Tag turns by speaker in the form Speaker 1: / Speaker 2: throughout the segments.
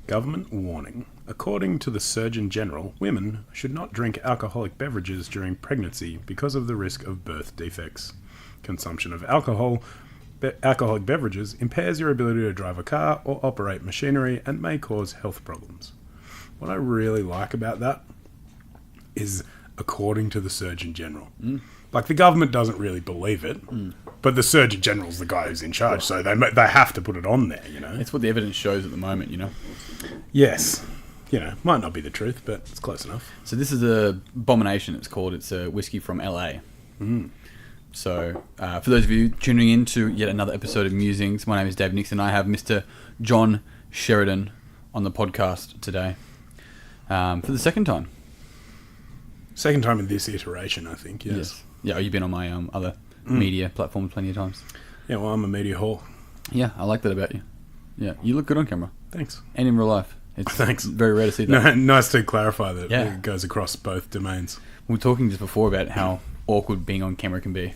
Speaker 1: Government warning. According to the Surgeon General, women should not drink alcoholic beverages during pregnancy because of the risk of birth defects. Consumption of alcoholic beverages impairs your ability to drive a car or operate machinery and may cause health problems. What I really like about that is according to the Surgeon General. Like, the government doesn't really believe it, but the Surgeon General's the guy who's in charge, so they have to put it on there, you know?
Speaker 2: It's what the evidence shows at the moment, you know?
Speaker 1: Yes. You know, might not be the truth, but it's close enough.
Speaker 2: So this is a Abomination, it's called. It's a whiskey from LA. So, for those of you tuning in to yet another episode of Musings, my name is Dave Nixon. I have Mr. John Sheridan on the podcast today for the second time.
Speaker 1: Second time in this iteration, I think, yes.
Speaker 2: Yeah, you've been on my other media platforms plenty of times.
Speaker 1: Yeah, well, I'm a media whore.
Speaker 2: Yeah, I like that about you. Yeah, you look good on camera.
Speaker 1: Thanks.
Speaker 2: And in real life. It's
Speaker 1: Thanks.
Speaker 2: Very rare to see that.
Speaker 1: No, nice to clarify that it goes across both domains.
Speaker 2: We were talking just before about how awkward being on camera can be.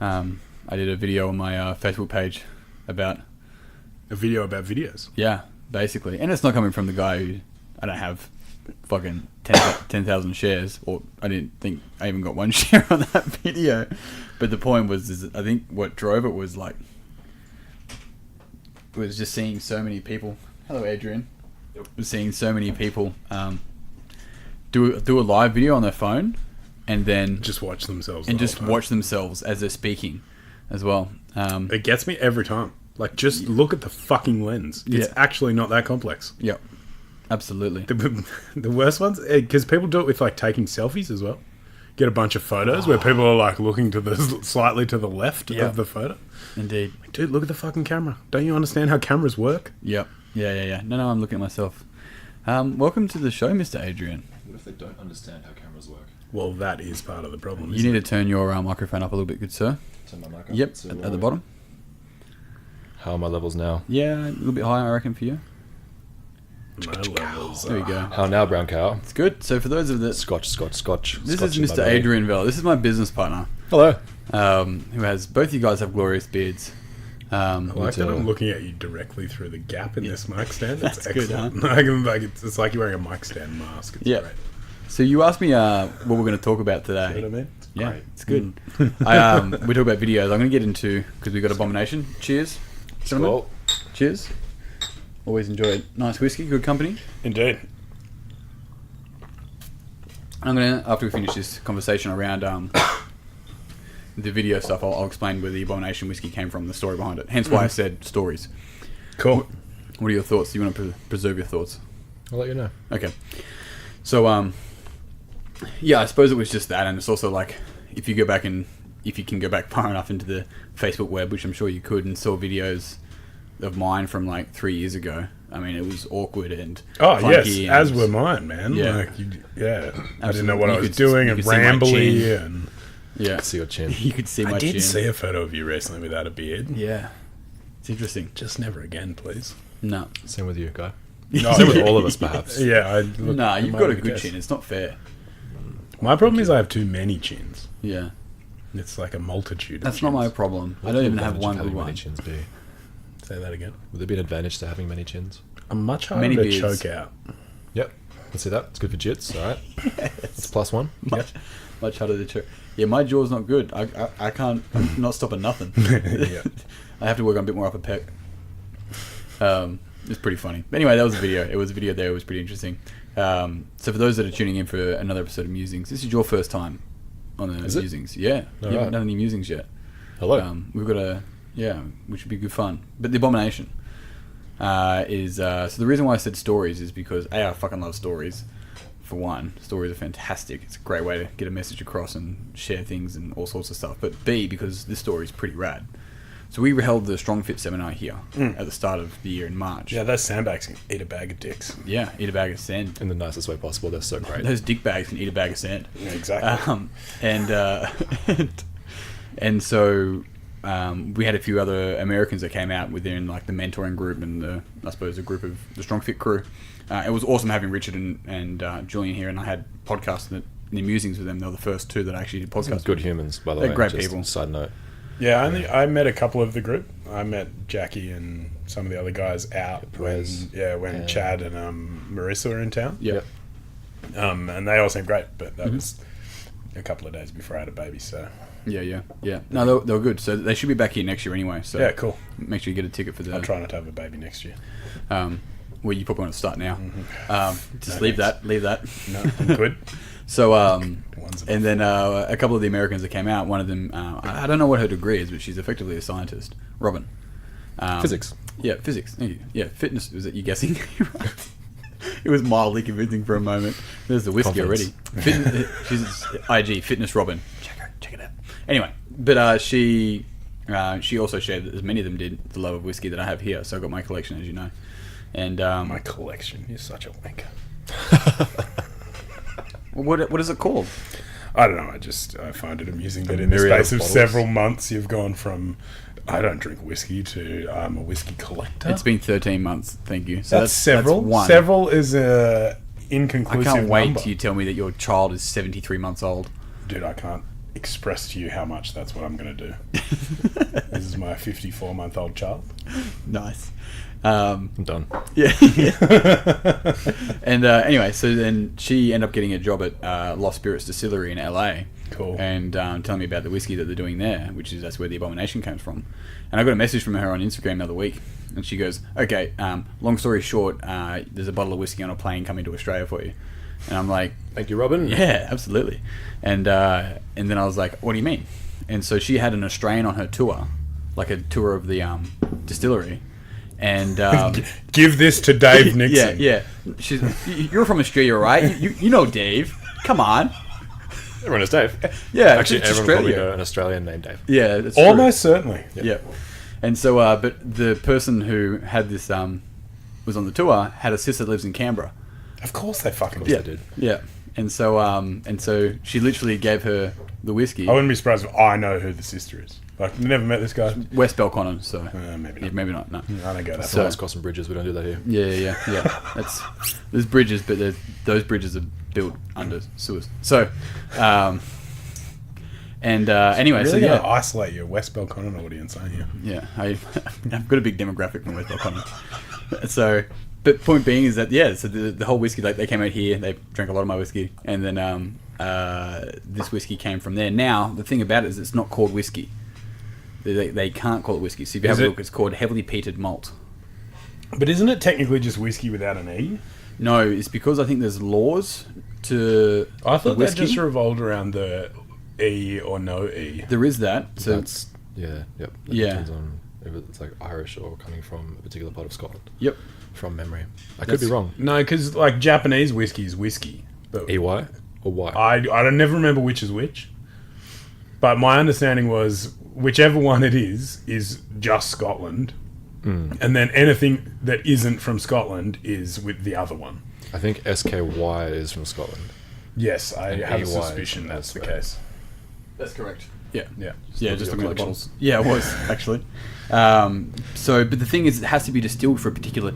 Speaker 2: I did a video on my Facebook page about...
Speaker 1: A video about videos?
Speaker 2: Yeah, basically. And it's not coming from the guy who... I don't have fucking 10,000 shares, or I didn't think I even got one share on that video. But the point was, I think what drove it was like... was just seeing so many people... Hello, Adrian. Was seeing so many people do a live video on their phone and then
Speaker 1: just watch themselves
Speaker 2: watch themselves as they're speaking as well.
Speaker 1: It gets me every time. Like, just look at the fucking lens. It's actually not that complex.
Speaker 2: Yep, absolutely.
Speaker 1: The worst ones, because people do it with like taking selfies as well. Get a bunch of photos where people are like looking to the slightly to the left of the photo.
Speaker 2: Indeed.
Speaker 1: Like, dude, look at the fucking camera. Don't you understand how cameras work?
Speaker 2: Yep. Yeah. No, I'm looking at myself. Welcome to the show, Mr. Adrian.
Speaker 3: What if they don't understand how cameras work?
Speaker 1: Well, that is part of the problem.
Speaker 2: You need to turn your microphone up a little bit, good sir.
Speaker 3: Turn my mic up?
Speaker 2: Yep, at the bottom.
Speaker 3: How are my levels now?
Speaker 2: Yeah, a little bit higher, I reckon, for you.
Speaker 1: My levels.
Speaker 2: There we go.
Speaker 3: How now, brown cow?
Speaker 2: It's good. So for those of the...
Speaker 3: Scotch.
Speaker 2: This
Speaker 3: Scotch
Speaker 2: is Mr. Adrian Vella. This is my business partner.
Speaker 3: Hello.
Speaker 2: Who has... Both you guys have glorious beards.
Speaker 1: I like that I'm looking at you directly through the gap in this mic stand.
Speaker 2: That's
Speaker 1: excellent.
Speaker 2: Good, huh?
Speaker 1: It's like you're wearing a mic stand mask. It's great.
Speaker 2: So you asked me what we're going to talk about today.
Speaker 1: See what I mean?
Speaker 2: Great. It's good. We talk about videos. I'm going to get into, because we've got Abomination. Cheers.
Speaker 3: Skull.
Speaker 2: Cheers. Always enjoy nice whiskey, good company.
Speaker 1: Indeed.
Speaker 2: I'm going to, after we finish this conversation around the video stuff, I'll explain where the Abomination whiskey came from, the story behind it. Hence why I said stories.
Speaker 1: Cool.
Speaker 2: What are your thoughts? Do you want to preserve your thoughts?
Speaker 3: I'll let you know.
Speaker 2: Okay. So, I suppose it was just that, and it's also like, if you can go back far enough into the Facebook web, which I'm sure you could, and saw videos of mine from like 3 years ago. I mean, it was awkward and
Speaker 1: yes, as were mine, man.
Speaker 2: Yeah.
Speaker 1: Like, I didn't know what I was doing and rambly and...
Speaker 3: Yeah. I could see your chin.
Speaker 2: You could see my chin.
Speaker 1: I did see a photo of you recently without a beard.
Speaker 2: Yeah. It's interesting.
Speaker 1: Just never again, please.
Speaker 2: No.
Speaker 3: Same with you, guy.
Speaker 1: No,
Speaker 3: Same with all of us, perhaps.
Speaker 1: Yeah.
Speaker 2: You've got a good chin. It's not fair.
Speaker 1: My problem is I have too many chins.
Speaker 2: Yeah.
Speaker 1: It's like a multitude
Speaker 2: That's
Speaker 1: of
Speaker 2: not
Speaker 1: chins.
Speaker 2: my problem. I don't even have one good one.
Speaker 3: Many chins be?
Speaker 1: Say that again.
Speaker 3: Would there be an advantage to having many chins?
Speaker 1: I'm much harder
Speaker 2: Many
Speaker 1: to
Speaker 2: beards.
Speaker 1: choke out.
Speaker 3: Yep. Let's see that. It's good for jits. All right. It's +1.
Speaker 2: Much harder to choke. Yeah, my jaw's not good. I can't... I'm not stopping nothing.
Speaker 1: Yeah.
Speaker 2: I have to work on a bit more upper pec. It's pretty funny. But anyway, that was a video. It was a video there. It was pretty interesting. So for those that are tuning in for another episode of Musings, this is your first time on the Musings. Yeah. You haven't done any Musings yet.
Speaker 3: Hello.
Speaker 2: We've got which would be good fun. But the Abomination is... so the reason why I said stories is because, A, I fucking love stories. For one, stories are fantastic. It's a great way to get a message across and share things and all sorts of stuff. But B, because this story is pretty rad. So we held the Strong Fit seminar here at the start of the year in March.
Speaker 1: Yeah, those sandbags can eat a bag of dicks.
Speaker 2: Yeah, eat a bag of sand.
Speaker 3: In the nicest way possible. They're so great.
Speaker 2: Those dick bags can eat a bag of sand.
Speaker 1: Yeah, exactly.
Speaker 2: And so we had a few other Americans that came out within like the mentoring group and I suppose a group of the Strong Fit crew. It was awesome having Richard and Julian here, and I had podcasts in the Musings with them. They were the first two that I actually did podcasts
Speaker 3: Good
Speaker 2: with.
Speaker 3: humans, by the
Speaker 2: They're
Speaker 3: way.
Speaker 2: great
Speaker 3: Just
Speaker 2: people.
Speaker 3: Side note.
Speaker 1: Yeah, I met a couple of the group. I met Jackie and some of the other guys out when Chad and Marissa were in town.
Speaker 2: Yep.
Speaker 1: And they all seemed great, but that was a couple of days before I had a baby, so...
Speaker 2: Yeah. No, they were good. So they should be back here next year anyway. So
Speaker 1: yeah, cool.
Speaker 2: Make sure you get a ticket for that.
Speaker 1: I'll try not to have a baby next year.
Speaker 2: Well, you probably want to start now. Just
Speaker 1: No,
Speaker 2: leave
Speaker 1: thanks.
Speaker 2: that.
Speaker 1: No, I'm good.
Speaker 2: So,
Speaker 1: One's
Speaker 2: and then a couple of the Americans that came out, one of them, I don't know what her degree is, but she's effectively a scientist. Robin.
Speaker 3: Physics.
Speaker 2: Yeah, physics. Thank you. Yeah, fitness. Was it you guessing? It was mildly convincing for a moment. There's the whiskey
Speaker 3: Confidence.
Speaker 2: already. She's IG, Fitness Robin. Check it out. Anyway, but she also shared, as many of them did, the love of whiskey that I have here. So I got my collection, as you know. And
Speaker 1: My collection. You're such a wanker.
Speaker 2: what is it called?
Speaker 1: I don't know. I find it amusing that in the
Speaker 3: myriad
Speaker 1: space
Speaker 3: of
Speaker 1: of
Speaker 3: bottles.
Speaker 1: several months you've gone from I don't drink whiskey to I'm a whiskey collector.
Speaker 2: It's been 13 months. Thank you. So
Speaker 1: that's several.
Speaker 2: That's one.
Speaker 1: Several is a
Speaker 2: I
Speaker 1: inconclusive
Speaker 2: can't wait
Speaker 1: number.
Speaker 2: till you tell me that your child is 73 months old.
Speaker 1: Dude, I can't express to you how much that's what I'm going to do. This is my 54-month-old child.
Speaker 2: Nice.
Speaker 3: I'm done.
Speaker 2: Yeah. And anyway, so then she ended up getting a job at Lost Spirits Distillery in LA.
Speaker 1: Cool.
Speaker 2: And telling me about the whiskey that they're doing there, that's where the Abomination comes from. And I got a message from her on Instagram the other week, and she goes, "Okay, long story short, there's a bottle of whiskey on a plane coming to Australia for you." And I'm like,
Speaker 3: Thank you, Robin.
Speaker 2: "Yeah, absolutely." And then I was like, "What do you mean?" And so she had an Australian on her tour, like a tour of the distillery. And
Speaker 1: Give this to Dave Nixon.
Speaker 2: yeah. You're from Australia, right? You know Dave. Come on.
Speaker 3: Everyone knows Dave.
Speaker 2: Yeah,
Speaker 3: Actually,
Speaker 2: it's
Speaker 3: everyone probably
Speaker 2: Australia.
Speaker 3: know an Australian named Dave.
Speaker 2: Yeah, that's
Speaker 1: Almost certainly.
Speaker 2: true. Yeah. And so, but the person who had this was on the tour had a sister that lives in Canberra.
Speaker 1: Of course they fucking
Speaker 3: Yeah.
Speaker 1: did.
Speaker 3: They did.
Speaker 2: Yeah. And so she literally gave her the whiskey.
Speaker 1: I wouldn't be surprised if I know who the sister is. Like, never met this guy.
Speaker 2: West Belconnen, so
Speaker 1: Maybe
Speaker 2: yeah,
Speaker 1: not.
Speaker 2: maybe not. No.
Speaker 1: I don't go that
Speaker 2: So-
Speaker 1: far.
Speaker 3: Let's cross some bridges. We don't do that here.
Speaker 2: Yeah. There's bridges, but those bridges are built under sewers. So, anyway,
Speaker 1: Really
Speaker 2: so
Speaker 1: gonna
Speaker 2: yeah,
Speaker 1: isolate your West Belconnen audience, aren't you?
Speaker 2: yeah, I've got a big demographic from West Belconnen. So, but point being is that so the whole whiskey, like they came out here, they drank a lot of my whiskey, and then this whiskey came from there. Now the thing about it is it's not called whiskey. They can't call it whiskey. So if you have a look, it's called heavily peated malt.
Speaker 1: But isn't it technically just whiskey without an E?
Speaker 2: No, it's because I think there's laws to
Speaker 1: I thought
Speaker 2: the
Speaker 1: that
Speaker 2: whiskey.
Speaker 1: just revolved around the E or no E.
Speaker 2: There is that. So
Speaker 3: That's yep. That
Speaker 2: Yeah.
Speaker 3: depends on if it's like Irish or coming from a particular part of Scotland.
Speaker 2: yep.
Speaker 3: From memory, I could
Speaker 2: That's-
Speaker 3: be wrong.
Speaker 1: No, because like Japanese whiskey is whiskey. But
Speaker 3: EY or Y?
Speaker 1: I don't never remember which is which. But my understanding was whichever one it is just Scotland. And then anything that isn't from Scotland is with the other one.
Speaker 3: I think SKY is from Scotland.
Speaker 1: Yes, I
Speaker 3: And
Speaker 1: have a
Speaker 3: EY
Speaker 1: suspicion
Speaker 3: is
Speaker 1: that's the
Speaker 3: elsewhere.
Speaker 1: case.
Speaker 2: That's correct. Yeah.
Speaker 1: Yeah.
Speaker 2: Yeah,
Speaker 3: Look
Speaker 2: just
Speaker 3: at
Speaker 2: looking
Speaker 3: your
Speaker 2: at the
Speaker 3: collection.
Speaker 2: bottles. Yeah, it was actually. But the thing is, it has to be distilled for a particular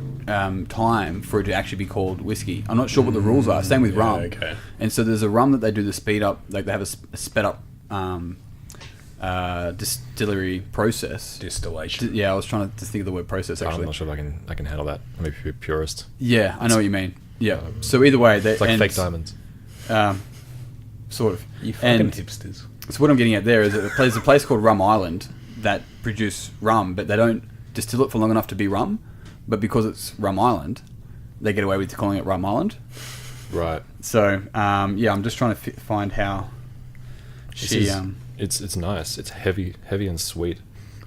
Speaker 2: time for it to actually be called whiskey. I'm not sure what the rules are. Same with
Speaker 1: Yeah,
Speaker 2: rum.
Speaker 1: okay.
Speaker 2: And so there's a rum that they do the speed up, like they have a sped up distillery process.
Speaker 1: Distillation.
Speaker 2: Yeah, I was trying to think of the word process
Speaker 3: I'm
Speaker 2: actually.
Speaker 3: not sure if I can handle that. I'm a purist.
Speaker 2: Yeah, I know what you mean. Yeah. So either way,
Speaker 3: It's like fake diamonds.
Speaker 2: Sort of.
Speaker 1: You fucking
Speaker 2: And
Speaker 1: hipsters.
Speaker 2: so what I'm getting at there is that there's a place called Rum Island that produce rum, but they don't distill it for long enough to be rum. But because it's Rum Island, they get away with calling it Rum Island.
Speaker 3: Right.
Speaker 2: So I'm just trying to find how she.
Speaker 3: It's nice. It's heavy and sweet.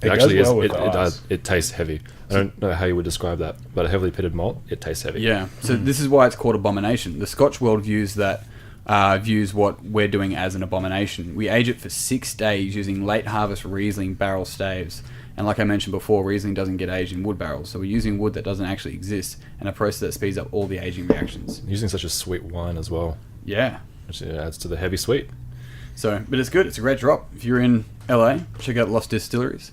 Speaker 1: It
Speaker 3: It actually
Speaker 1: goes well
Speaker 3: is.
Speaker 1: with
Speaker 3: It
Speaker 1: ice.
Speaker 3: does. It tastes heavy. I don't know how you would describe that, but a heavily pitted malt, it tastes heavy.
Speaker 2: Yeah. So this is why it's called abomination. The Scotch world views what we're doing as an abomination. We age it for 6 days using late harvest Riesling barrel staves. And like I mentioned before, Riesling doesn't get aged in wood barrels. So we're using wood that doesn't actually exist and a process that speeds up all the aging reactions.
Speaker 3: Using such a sweet wine as well,
Speaker 2: Yeah.
Speaker 3: which adds to the heavy sweet.
Speaker 2: So, but it's good. It's a great drop. If you're in LA, check out Lost Distilleries.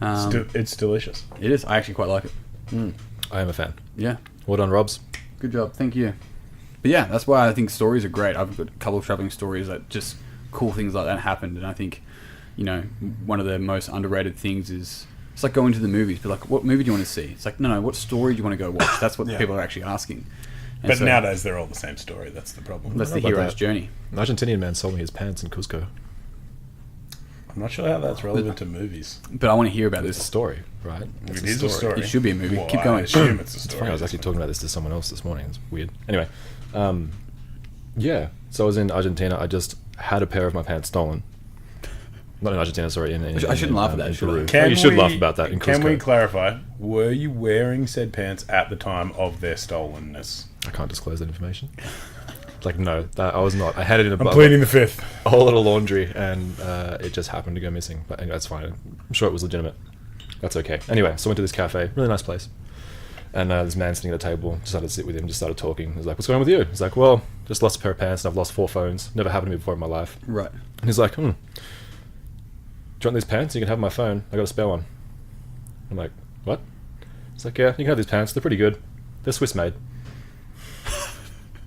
Speaker 1: It's delicious.
Speaker 2: It is. I actually quite like it.
Speaker 3: I am a fan.
Speaker 2: Yeah.
Speaker 3: Well done, Robs.
Speaker 2: Good job. Thank you. But yeah, that's why I think stories are great. I've got a couple of traveling stories that just cool things like that happened, and I think one of the most underrated things is it's like going to the movies. But like, what movie do you want to see? It's like, no, what story do you want to go watch? That's what people are actually asking. And
Speaker 1: But nowadays they're all the same story. That's the problem.
Speaker 2: that's the
Speaker 3: about
Speaker 2: hero's
Speaker 3: that.
Speaker 2: journey.
Speaker 3: An Argentinian man sold me his pants in Cusco.
Speaker 1: I'm not sure how that's relevant to movies.
Speaker 2: But I want to hear about
Speaker 3: It's a
Speaker 2: this.
Speaker 3: story, right? It's
Speaker 1: It is a story.
Speaker 2: It should be a movie.
Speaker 1: Well,
Speaker 2: Keep
Speaker 1: I
Speaker 2: going.
Speaker 1: assume it's a
Speaker 3: It's
Speaker 1: story.
Speaker 3: funny, I was actually talking about this to someone else this morning. It's weird. Anyway, yeah. So I was in Argentina. I just had a pair of my pants stolen. Not in Argentina, sorry.
Speaker 2: I shouldn't laugh at that,
Speaker 3: in
Speaker 2: should I?
Speaker 3: Peru. You should laugh about that in
Speaker 1: Can
Speaker 3: Cusco.
Speaker 1: we clarify? Were you wearing said pants at the time of their stolenness?
Speaker 3: I can't disclose that information. Like, no, I was not. I had it in
Speaker 1: I'm pleading the fifth.
Speaker 3: a whole little laundry, and it just happened to go missing. But anyway, that's fine. I'm sure it was legitimate. That's okay. Anyway, so I went to this cafe, really nice place, and this man sitting at the table, decided to sit with him, just started talking. He was like, "What's going on with you?" He's like, "Well, just lost a pair of pants, and I've lost 4 phones. Never happened to me before in my life."
Speaker 2: Right.
Speaker 3: And he's like, "Do you want these pants? You can have my phone. I got a spare one." I'm like, "What?" He's like, "Yeah, you can have these pants. They're pretty good. They're Swiss made."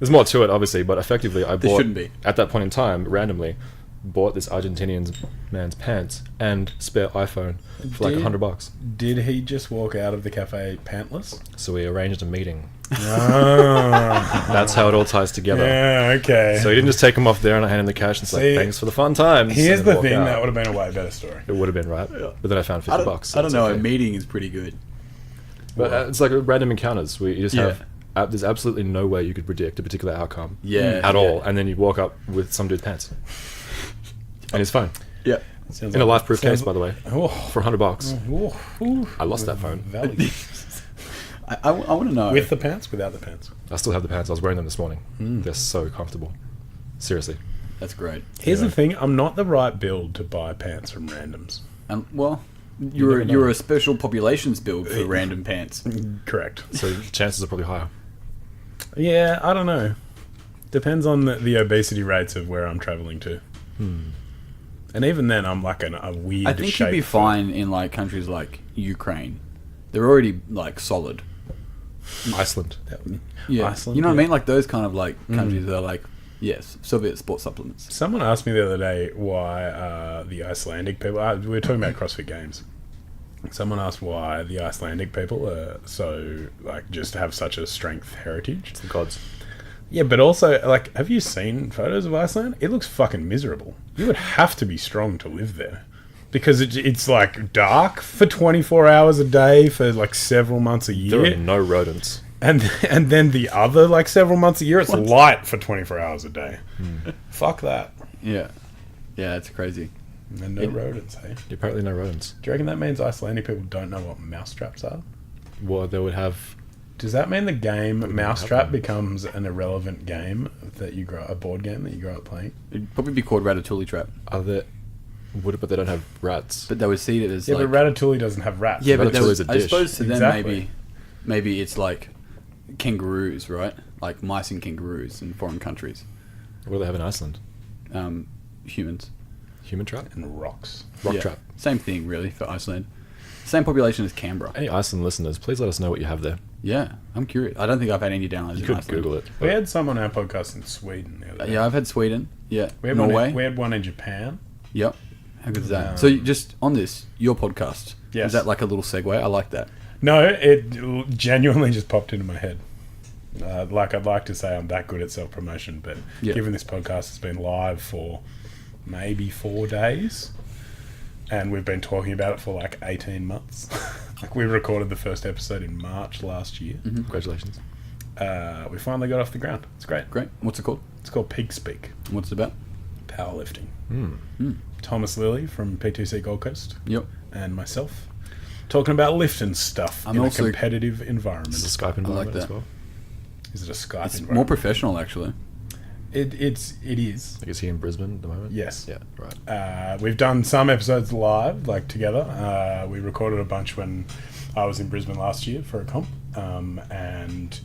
Speaker 3: There's more to it, obviously, but effectively, I
Speaker 2: There
Speaker 3: bought
Speaker 2: shouldn't be.
Speaker 3: at that point in time, randomly, bought this Argentinian man's pants and spare iPhone for like
Speaker 1: Did-
Speaker 3: $100.
Speaker 1: Did he just walk out of the cafe pantless?
Speaker 3: So we arranged a meeting.
Speaker 1: Oh,
Speaker 3: That's how it all ties together.
Speaker 1: yeah, okay.
Speaker 3: So he didn't just take him off there and I hand him the cash and it's
Speaker 1: See,
Speaker 3: like, thanks for the fun times.
Speaker 1: Here's
Speaker 3: and then
Speaker 1: the
Speaker 3: walk
Speaker 1: thing,
Speaker 3: out.
Speaker 1: that would have been a way better story.
Speaker 3: It would have been, right?
Speaker 2: Yeah.
Speaker 3: But then I found $50. So
Speaker 2: I don't
Speaker 3: it's
Speaker 2: know.
Speaker 3: okay.
Speaker 2: A meeting is pretty good.
Speaker 3: But it's like random encounters where you just
Speaker 2: Yeah.
Speaker 3: have. There's absolutely no way you could predict a particular outcome
Speaker 2: Yeah.
Speaker 3: at
Speaker 2: yeah.
Speaker 3: all, and then you walk up with some dude's pants and his phone
Speaker 2: Yeah.
Speaker 1: Sounds
Speaker 3: in a
Speaker 1: like-
Speaker 3: life-proof
Speaker 1: sounds
Speaker 3: case, by the way,
Speaker 1: Oh,
Speaker 3: for $100.
Speaker 1: oh,
Speaker 3: I lost that phone.
Speaker 1: value.
Speaker 2: I want to know.
Speaker 1: With the pants, without the pants.
Speaker 3: I still have the pants. I was wearing them this morning. They're so comfortable. Seriously.
Speaker 2: That's great.
Speaker 1: Here's
Speaker 3: Yeah.
Speaker 1: the thing, I'm not the right build to buy pants from randoms.
Speaker 2: And well,
Speaker 1: never
Speaker 2: you're
Speaker 1: know.
Speaker 2: a special populations build for random pants.
Speaker 1: Correct.
Speaker 3: So chances are probably higher.
Speaker 1: Yeah, I don't know. Depends on the obesity rates of where I'm traveling to. And even then, I'm like a weird
Speaker 2: I think
Speaker 1: shape
Speaker 2: you'd be
Speaker 1: for-
Speaker 2: fine in like countries like Ukraine. They're already like solid.
Speaker 3: Iceland.
Speaker 2: Yeah,
Speaker 1: Iceland,
Speaker 2: you know what I
Speaker 1: yeah.
Speaker 2: mean? Like those kind of like countries that are like, yes, Soviet sports supplements.
Speaker 1: Someone asked me the other day why the Icelandic people... we were talking about CrossFit Games. Someone asked why the Icelandic people are so, like, just have such a strength heritage.
Speaker 3: It's the gods.
Speaker 1: Yeah, but also, like, have you seen photos of Iceland? It looks fucking miserable. You would have to be strong to live there. Because it's, like, dark for 24 hours a day for, like, several months a
Speaker 3: There
Speaker 1: year.
Speaker 3: are no rodents.
Speaker 1: And then the other, like, several months a year, it's light for 24 hours a day. Fuck that.
Speaker 2: Yeah, yeah, it's crazy.
Speaker 1: And no rodents, hey?
Speaker 3: Apparently no rodents.
Speaker 1: Do you reckon that means Icelandic people don't know what mousetraps are?
Speaker 3: Well, they would have...
Speaker 1: Does that mean the game
Speaker 3: have
Speaker 1: Mousetrap
Speaker 3: them.
Speaker 1: becomes an irrelevant game that you grow a board game that you grow up playing?
Speaker 2: It'd probably be called Ratatouille Trap,
Speaker 3: Other... Would it, but they don't have rats.
Speaker 2: but they would see it as
Speaker 1: Yeah,
Speaker 2: like
Speaker 1: but Ratatouille doesn't have rats.
Speaker 2: yeah, but
Speaker 3: Ratatouille's a
Speaker 2: I
Speaker 3: dish.
Speaker 2: suppose to them
Speaker 1: Exactly.
Speaker 2: maybe it's like kangaroos, right? Like mice and kangaroos in foreign countries.
Speaker 3: What do they have in Iceland?
Speaker 2: Humans.
Speaker 3: Human trap?
Speaker 1: And rocks.
Speaker 3: Rock
Speaker 2: Yeah,
Speaker 3: trap.
Speaker 2: Same thing, really, for Iceland. Same population as Canberra.
Speaker 3: Any Iceland listeners, please let us know what you have there.
Speaker 2: Yeah, I'm curious. I don't think I've had any downloads
Speaker 3: You
Speaker 2: in
Speaker 3: could
Speaker 2: Iceland.
Speaker 3: Google it.
Speaker 1: We had some on our podcast in Sweden the other day.
Speaker 2: Yeah, I've had Sweden. Yeah,
Speaker 1: We had
Speaker 2: Norway.
Speaker 1: we had one in Japan.
Speaker 2: Yep. How good is that?
Speaker 1: Um,
Speaker 2: So you just on this, your podcast.
Speaker 1: Yes.
Speaker 2: Is that like a little segue? I like that.
Speaker 1: No, it genuinely just popped into my head. Like, I'd like to say I'm that good at self-promotion, but
Speaker 2: Yeah.
Speaker 1: given this podcast has been live for maybe 4 days, and we've been talking about it for like 18 months. Like, we recorded the first episode in March last year.
Speaker 3: Congratulations.
Speaker 1: We finally got off the ground. It's great.
Speaker 2: Great. What's it called?
Speaker 1: It's called Pig Speak.
Speaker 2: What's it about?
Speaker 1: Powerlifting.
Speaker 3: Hmm.
Speaker 1: Thomas Lilly from PTC Gold Coast
Speaker 2: Yep.
Speaker 1: and myself talking about lifting stuff
Speaker 2: I'm
Speaker 1: in
Speaker 2: also-
Speaker 1: a competitive environment.
Speaker 3: This is a Skype environment
Speaker 2: that.
Speaker 3: as well.
Speaker 1: Is it a Skype
Speaker 2: It's
Speaker 1: environment?
Speaker 2: more professional, actually.
Speaker 1: It is.
Speaker 3: Like, is he in Brisbane at the moment?
Speaker 1: Yes.
Speaker 3: Yeah, right.
Speaker 1: We've done some episodes live, like together. We recorded a bunch when I was in Brisbane last year for a comp, and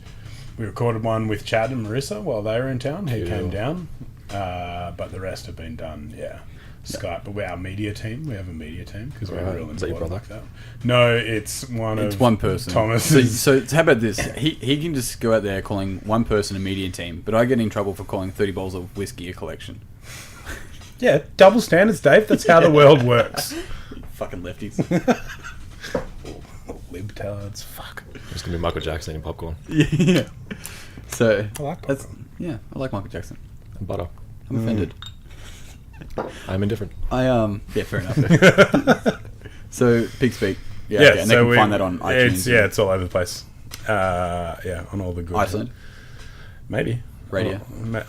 Speaker 1: we recorded one with Chad and Marissa while they were in town. He
Speaker 3: Cool.
Speaker 1: came down, but the rest have been done, Skype. But we're our media team. We have a media team because we're
Speaker 3: Right.
Speaker 1: real
Speaker 3: Is that your
Speaker 1: important
Speaker 3: brother?
Speaker 1: like that. No, it's one
Speaker 2: It's
Speaker 1: of
Speaker 2: one person.
Speaker 1: Thomas.
Speaker 2: So how about this? He can just go out there calling one person a media team, but I get in trouble for calling 30 bottles of whiskey a collection.
Speaker 1: Yeah, double standards, Dave. That's how the world works.
Speaker 2: Fucking lefties.
Speaker 1: Libtards. Fuck.
Speaker 3: It's going to be Michael Jackson eating popcorn
Speaker 2: Yeah. So
Speaker 1: I like
Speaker 2: that's
Speaker 1: popcorn.
Speaker 2: yeah. I like Michael Jackson.
Speaker 3: and butter.
Speaker 2: I'm offended.
Speaker 3: I'm indifferent.
Speaker 2: Yeah, fair enough. So Pig's Peak. Yeah, okay, and they can find that on iTunes.
Speaker 1: It's all over the place. On all the good
Speaker 2: Iceland.
Speaker 1: maybe
Speaker 2: Radio.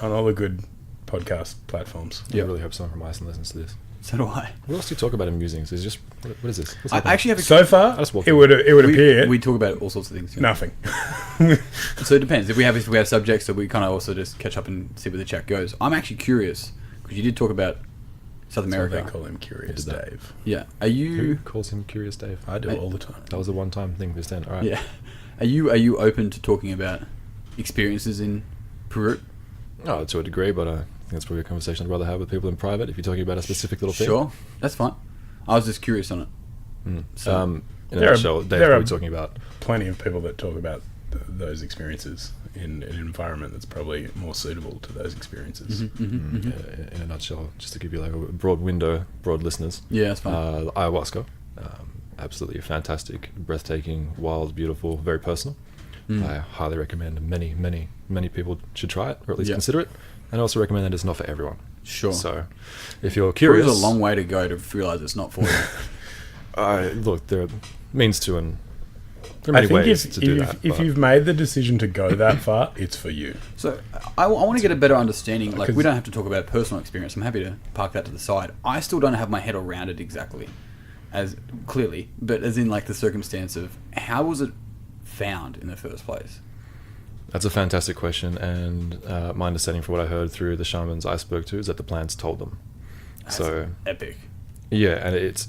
Speaker 1: on all the good podcast platforms.
Speaker 3: Yeah, I really hope someone from Iceland listens to this.
Speaker 2: So do I.
Speaker 3: What else do you talk about in Musings? Is just what is this? What's
Speaker 2: I
Speaker 3: happening?
Speaker 2: actually have a
Speaker 1: So far,
Speaker 3: I just walked
Speaker 1: it
Speaker 3: in.
Speaker 1: would appear
Speaker 2: we talk about all sorts of things. Yeah.
Speaker 1: nothing.
Speaker 2: So it depends. If we have subjects, so we kind of also just catch up and see where the chat goes. I'm actually curious because you did talk about South
Speaker 1: That's what
Speaker 2: America.
Speaker 1: they call him Curious
Speaker 3: Did that.
Speaker 1: Dave.
Speaker 2: Yeah. Are
Speaker 3: Who
Speaker 2: you?
Speaker 3: calls him Curious Dave?
Speaker 1: I do all the time.
Speaker 3: That was a one-time thing this then. All right.
Speaker 2: Yeah. Are you open to talking about experiences in Peru?
Speaker 3: Oh, to a degree, but I think that's probably a conversation I'd rather have with people in private. If you're talking about a specific little thing.
Speaker 2: Sure, that's fine. I was just curious on it. So-
Speaker 3: In a
Speaker 1: There are-
Speaker 3: nutshell, Dave's
Speaker 1: there are-
Speaker 3: probably talking about.
Speaker 1: Plenty of people that talk about those experiences in an environment that's probably more suitable to those experiences.
Speaker 2: Mm-hmm.
Speaker 3: In a nutshell, just to give you like a broad window, broad listeners.
Speaker 2: Yeah, that's fine.
Speaker 3: Ayahuasca, absolutely fantastic, breathtaking, wild, beautiful, very personal. I highly recommend many people should try it, or at least
Speaker 2: Yeah.
Speaker 3: consider it. And I also recommend that it's not for everyone.
Speaker 2: Sure.
Speaker 3: So, if you're
Speaker 2: Peru's
Speaker 3: curious,
Speaker 2: a long way to go to realise it's not for you.
Speaker 3: look, there are means to and there are
Speaker 1: I
Speaker 3: many
Speaker 1: think
Speaker 3: ways to do that.
Speaker 1: if
Speaker 3: but
Speaker 1: you've made the decision to go that far, it's for you.
Speaker 2: So I want to get a better understanding. Like, we
Speaker 1: Because-
Speaker 2: don't have to talk about personal experience. I'm happy to park that to the side. I still don't have my head around it exactly, as clearly, but as in like the circumstance of how was it found in the first place?
Speaker 3: That's a fantastic question, and my understanding from what I heard through the shamans I spoke to is that the plants told them. So
Speaker 2: Epic.
Speaker 3: yeah, and it's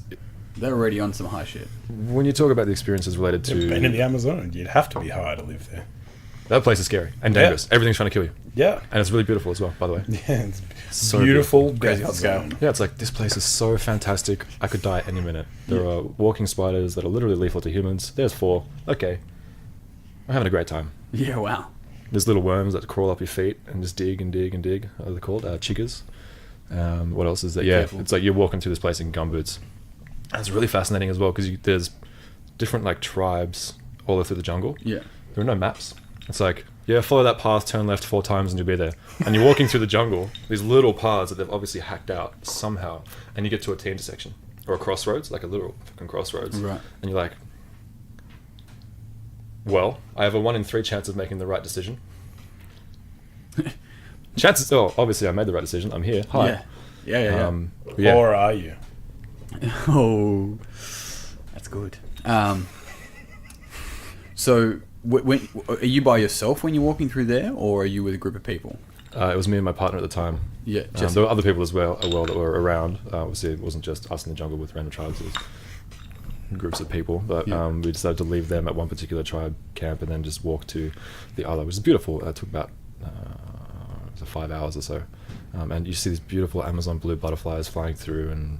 Speaker 2: They're already on some high shit.
Speaker 3: when you talk about the experiences related
Speaker 1: You've been in the
Speaker 3: to
Speaker 1: Amazon, you'd have to be high to live there.
Speaker 3: that place is scary and dangerous. Everything's trying to kill you,
Speaker 1: Yeah.
Speaker 3: and it's really beautiful as well. By the way,
Speaker 1: Yeah, it's
Speaker 3: So
Speaker 1: beautiful
Speaker 2: Crazy
Speaker 1: death
Speaker 2: hot scale.
Speaker 1: zone.
Speaker 3: yeah, it's like this place is so fantastic. I could die any minute. There are walking spiders that are literally lethal to humans. There's 4. Okay, I'm having a great time.
Speaker 2: Yeah, wow.
Speaker 3: There's little worms that crawl up your feet and just dig and dig and dig. What are they called? Chiggas. What else is there? Yeah,
Speaker 2: Careful.
Speaker 3: it's like you're walking through this place in gumboots. And it's really fascinating as well because there's different like tribes all through the jungle.
Speaker 2: Yeah.
Speaker 3: There are no maps. It's like, yeah, follow that path, turn left 4 times and you'll be there. And you're walking through the jungle, these little paths that they've obviously hacked out somehow. And you get to a T intersection or a crossroads, like a little fucking crossroads.
Speaker 2: Right.
Speaker 3: And you're like, well, I have a 1 in 3 chance of making the right decision. Chances, obviously I made the right decision. I'm here. Hi.
Speaker 2: Yeah.
Speaker 3: Yeah.
Speaker 1: Or are you?
Speaker 2: Oh, that's good. So, when are you by yourself when you're walking through there, or are you with a group of people?
Speaker 3: It was me and my partner at the time.
Speaker 2: Yeah,
Speaker 3: There were other people as well that were around. Obviously, it wasn't just us in the jungle with random tribes. It was groups of people. But
Speaker 2: Yeah.
Speaker 3: we decided to leave them at one particular tribe camp and then just walk to the other, which is beautiful. It took about 5 hours or so. And you see these beautiful Amazon blue butterflies flying through and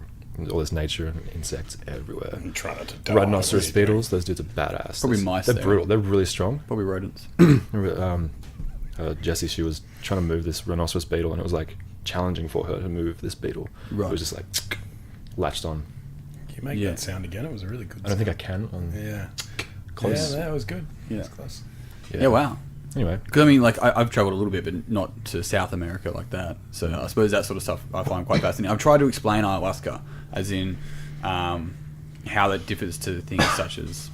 Speaker 3: all this nature and insects everywhere.
Speaker 1: I'm trying not to die.
Speaker 3: Rhinoceros beetles, those dudes are badass.
Speaker 2: Probably mice
Speaker 3: They're
Speaker 2: there.
Speaker 3: brutal. They're really strong.
Speaker 2: Probably rodents.
Speaker 3: Jessie, she was trying to move this rhinoceros beetle, and it was like challenging for her to move this beetle.
Speaker 2: Right.
Speaker 3: It was just like latched on.
Speaker 1: Can you make
Speaker 2: Yeah.
Speaker 1: that sound again? It was a really good
Speaker 3: I don't think I
Speaker 1: sound.
Speaker 3: can.
Speaker 1: Yeah.
Speaker 3: Close.
Speaker 1: Yeah, that was good.
Speaker 2: Yeah.
Speaker 1: That's close.
Speaker 2: Yeah, wow.
Speaker 3: Anyway,
Speaker 2: Because I mean, like I've travelled a little bit, but not to South America like that. So I suppose that sort of stuff I find quite fascinating. I've tried to explain ayahuasca, as in how that differs to things such as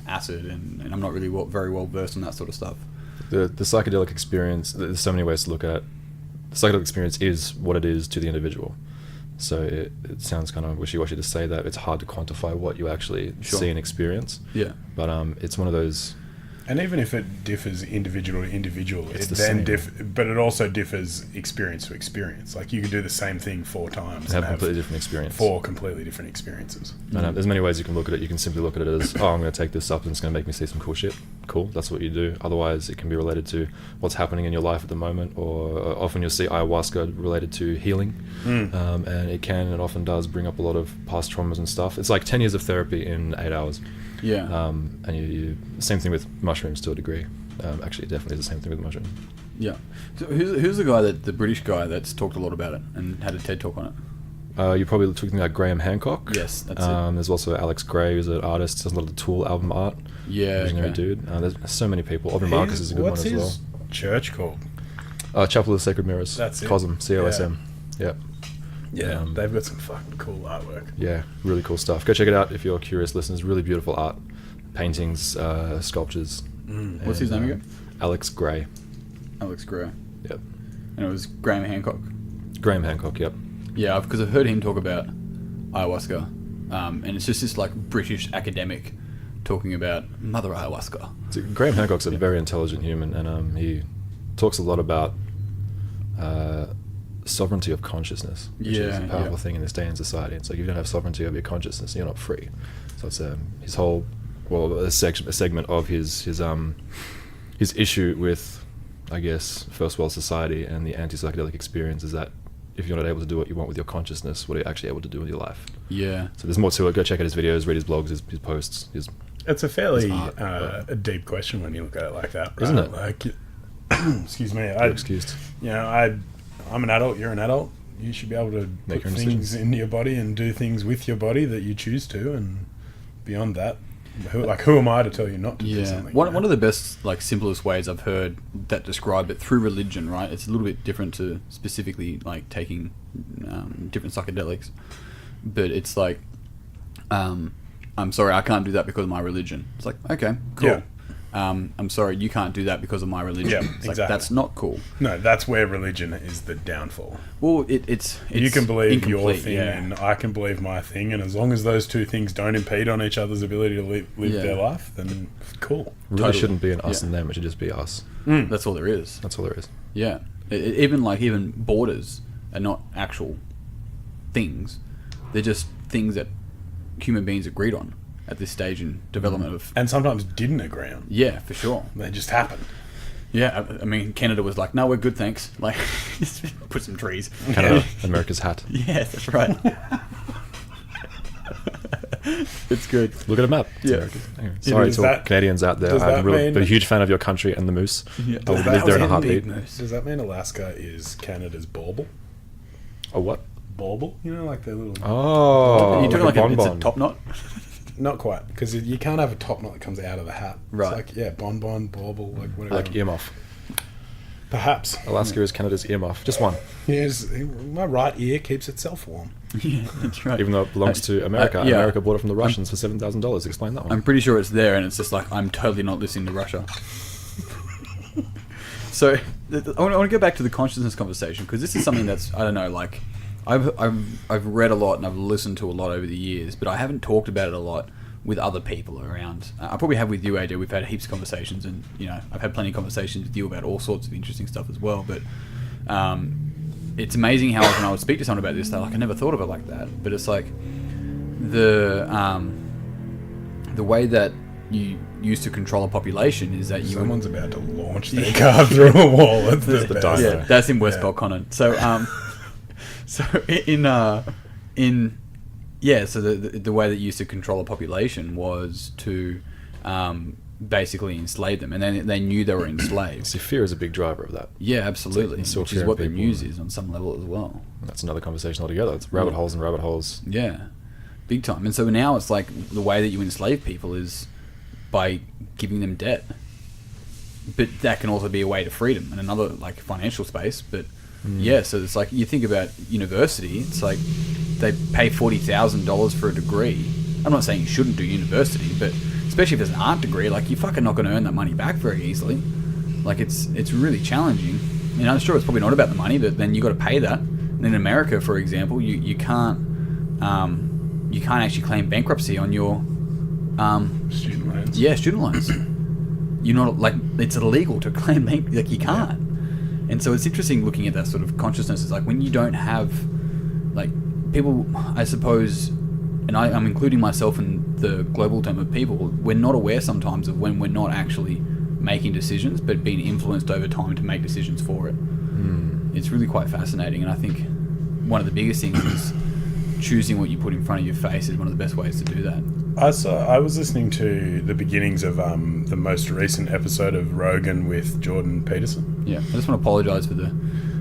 Speaker 2: acid, and I'm not really very well versed on that sort of stuff.
Speaker 3: the psychedelic experience, there's so many ways to look at it. The psychedelic experience is what it is to the individual. So it sounds kind of wishy-washy to say that. It's hard to quantify what you actually
Speaker 2: Sure.
Speaker 3: see and experience.
Speaker 2: Yeah.
Speaker 3: But it's one of those...
Speaker 1: And even if it differs individual to individual,
Speaker 3: It's
Speaker 1: it
Speaker 3: the
Speaker 1: then
Speaker 3: same.
Speaker 1: but it also differs experience to experience. Like you can do the same thing 4 times
Speaker 3: have
Speaker 1: and
Speaker 3: a completely different experience.
Speaker 1: 4 completely different experiences.
Speaker 3: And there's many ways you can look at it. You can simply look at it as, oh, I'm going to take this supplement, it's going to make me see some cool shit. Cool, that's what you do. Otherwise, it can be related to what's happening in your life at the moment, or often you'll see ayahuasca related to healing. And it can and often does bring up a lot of past traumas and stuff. It's like 10 years of therapy in 8 hours.
Speaker 2: Yeah.
Speaker 3: And you same thing with mushrooms to a degree. Actually, definitely the same thing with mushrooms.
Speaker 2: Yeah. So who's the guy the British guy that's talked a lot about it and had a TED talk on it?
Speaker 3: You probably took something like Graham Hancock.
Speaker 2: Yes, that's
Speaker 3: There's also Alex Gray, who's an artist, does a lot of the Tool album art.
Speaker 2: Yeah,
Speaker 3: Visionary
Speaker 2: okay.
Speaker 3: dude. There's so many people. Aubrey Marcus is a good one as well.
Speaker 1: What's his church called?
Speaker 3: Chapel of the Sacred Mirrors.
Speaker 1: That's it.
Speaker 3: COSM, COSM. Yeah.
Speaker 1: Yeah, they've got some fucking cool artwork.
Speaker 3: Yeah, really cool stuff. Go check it out if you're curious, listeners. Really beautiful art, paintings, sculptures.
Speaker 2: What's his name again?
Speaker 3: Alex Gray.
Speaker 2: Alex Gray.
Speaker 3: Yep.
Speaker 2: And it was Graham Hancock.
Speaker 3: Graham Hancock. Yep.
Speaker 2: Yeah, because I've heard him talk about ayahuasca, and it's just this like British academic talking about Mother Ayahuasca.
Speaker 3: So Graham Hancock's a very intelligent human, and he talks a lot about sovereignty of consciousness, which is a powerful thing in this day in society. It's like if you don't have sovereignty over your consciousness, you're not free. So it's his whole, a segment of his issue with, I guess, first world society and the anti-psychedelic experience is that if you're not able to do what you want with your consciousness, what are you actually able to do with your life? Yeah. So there's more to it. Go check out his videos, read his blogs, his posts.
Speaker 1: It's a fairly
Speaker 3: art,
Speaker 1: a deep question when you look at it like that, right?
Speaker 3: Isn't it?
Speaker 1: Like, excuse me.
Speaker 3: You're excused.
Speaker 1: You know, I'm an adult. You're an adult. You should be able to
Speaker 3: Make
Speaker 1: put
Speaker 3: your own
Speaker 1: things
Speaker 3: decisions.
Speaker 1: into your body and do things with your body that you choose to, and beyond that, who am I to tell you not to do something?
Speaker 2: One of the best, like, simplest ways I've heard that describe it through religion, right? It's a little bit different to specifically like taking different psychedelics, but it's like, I'm sorry, I can't do that because of my religion. It's like, okay, cool.
Speaker 1: Yeah.
Speaker 2: I'm sorry, you can't do that because of my religion.
Speaker 1: Yeah,
Speaker 2: It's like,
Speaker 1: exactly.
Speaker 2: that's not cool.
Speaker 1: No, that's where religion is the downfall.
Speaker 2: Well, it's
Speaker 1: You can believe your
Speaker 2: incomplete,
Speaker 1: thing,
Speaker 2: yeah.
Speaker 1: and I can believe my thing, and as long as those two things don't impede on each other's ability to live their life, then cool.
Speaker 3: Really
Speaker 2: Totally.
Speaker 3: shouldn't be an us
Speaker 2: Yeah.
Speaker 3: and them. It should just be us.
Speaker 2: That's all there is.
Speaker 3: That's all there is.
Speaker 2: Yeah, even borders are not actual things; they're just things that human beings agreed on at this stage in development of.
Speaker 1: And sometimes didn't agree on.
Speaker 2: Yeah, for sure.
Speaker 1: They just happen.
Speaker 2: Yeah, I mean, Canada was like, "No, we're good, thanks." Like, just put some trees.
Speaker 3: Canada, America's hat.
Speaker 2: Yes, that's right. It's good.
Speaker 3: Look at a map. It's
Speaker 2: Yeah.
Speaker 3: America. Anyway, sorry
Speaker 1: does
Speaker 3: to all
Speaker 1: that-
Speaker 3: Canadians out there.
Speaker 1: does that
Speaker 3: I'm really
Speaker 1: mean-
Speaker 3: a huge fan of your country and the moose.
Speaker 2: Yeah.
Speaker 3: I'll live there in a heartbeat.
Speaker 1: Does that mean Alaska is Canada's bauble?
Speaker 3: A what?
Speaker 1: Bauble? You know, like their little...
Speaker 3: Oh,
Speaker 2: You're talking like
Speaker 3: a
Speaker 2: it's a
Speaker 3: bonbon.
Speaker 2: top knot.
Speaker 1: Not quite, because you can't have a top knot that comes out of the hat.
Speaker 2: Right.
Speaker 1: It's like, bonbon, bauble, like whatever.
Speaker 3: Like earmuff.
Speaker 1: Perhaps.
Speaker 3: Alaska is Canada's earmuff. Just one.
Speaker 1: Here's, my right ear keeps itself warm.
Speaker 2: Yeah, that's right.
Speaker 3: Even though it belongs to America.
Speaker 2: yeah.
Speaker 3: America bought it from the Russians for $7,000. Explain that one.
Speaker 2: I'm pretty sure it's there, and it's just like, I'm totally not listening to Russia. So I want to go back to the consciousness conversation, because this is something that's, I don't know, like I've read a lot and I've listened to a lot over the years, but I haven't talked about it a lot with other people around. I probably have with you, AJ. We've had heaps of conversations, and I've had plenty of conversations with you about all sorts of interesting stuff as well. But it's amazing how often I would speak to someone about this, they're like, I never thought of it like that. But it's like the way that you used to control a population is that you
Speaker 1: Someone's about to launch their car through a wall. That's the
Speaker 3: the
Speaker 1: best.
Speaker 3: dino.
Speaker 2: yeah, that's in West Belconnen. So so so the way that you used to control a population was to basically enslave them, and then they knew they were enslaved.
Speaker 3: See, fear is a big driver of that.
Speaker 2: Yeah, absolutely.
Speaker 3: It's like
Speaker 2: Which is
Speaker 3: fear
Speaker 2: what
Speaker 3: in
Speaker 2: the
Speaker 3: people.
Speaker 2: news is on some level as well.
Speaker 3: That's another conversation altogether. It's rabbit holes and rabbit holes.
Speaker 2: Yeah, big time. And so now it's like the way that you enslave people is by giving them debt. But that can also be a way to freedom in another like financial space. But yeah, so it's like you think about university. It's like they pay $40,000 for a degree. I'm not saying you shouldn't do university, but especially if it's an art degree, like you're fucking not going to earn that money back very easily. Like it's really challenging. I mean, I'm sure it's probably not about the money, but then you got to pay that. And in America, for example, you can't actually claim bankruptcy on your
Speaker 1: Student loans.
Speaker 2: yeah, student loans. You're not like it's illegal to claim like you can't. And so it's interesting looking at that sort of consciousness. It's like when you don't have like people, I suppose, and I'm including myself in the global term of people. We're not aware sometimes of when we're not actually making decisions, but being influenced over time to make decisions for it. It's really quite fascinating, and I think one of the biggest things is choosing what you put in front of your face is one of the best ways to do that.
Speaker 1: I was listening to the beginnings of the most recent episode of Rogan with Jordan Peterson.
Speaker 2: Yeah, I just want to apologise for the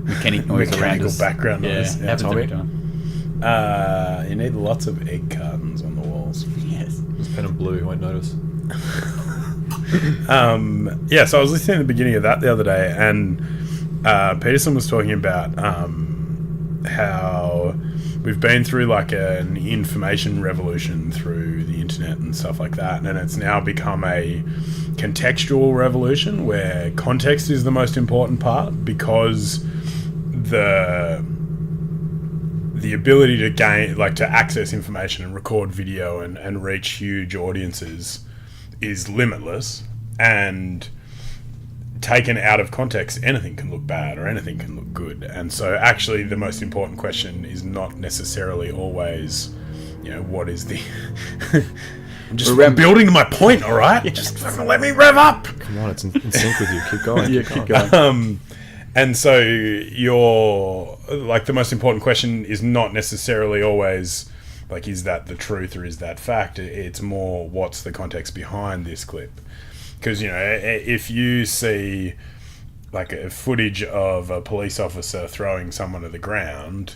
Speaker 2: mechanical noise around
Speaker 1: Mechanical
Speaker 2: us.
Speaker 1: background noise.
Speaker 2: Yeah,
Speaker 1: Yeah,
Speaker 2: happens every
Speaker 3: Tommy.
Speaker 2: time.
Speaker 1: You need lots of egg cartons on the walls.
Speaker 2: Yes.
Speaker 3: It's pen and blue, you won't notice.
Speaker 1: Yeah, so I was listening to the beginning of that the other day, and Peterson was talking about how we've been through like an information revolution through the internet and stuff like that, and it's now become a contextual revolution where context is the most important part, because the ability to gain, like, to access information and record video and reach huge audiences is limitless, and taken out of context, anything can look bad or anything can look good. And so actually the most important question is not necessarily always, what is the... I'm building to my point, all right? Yeah. Just fucking let me rev up!
Speaker 3: Come on, it's in sync with you. Keep going.
Speaker 2: Yeah, keep going.
Speaker 1: And so the most important question is not necessarily always, like, is that the truth or is that fact? It's more, what's the context behind this clip? Because, if you see, like, a footage of a police officer throwing someone to the ground,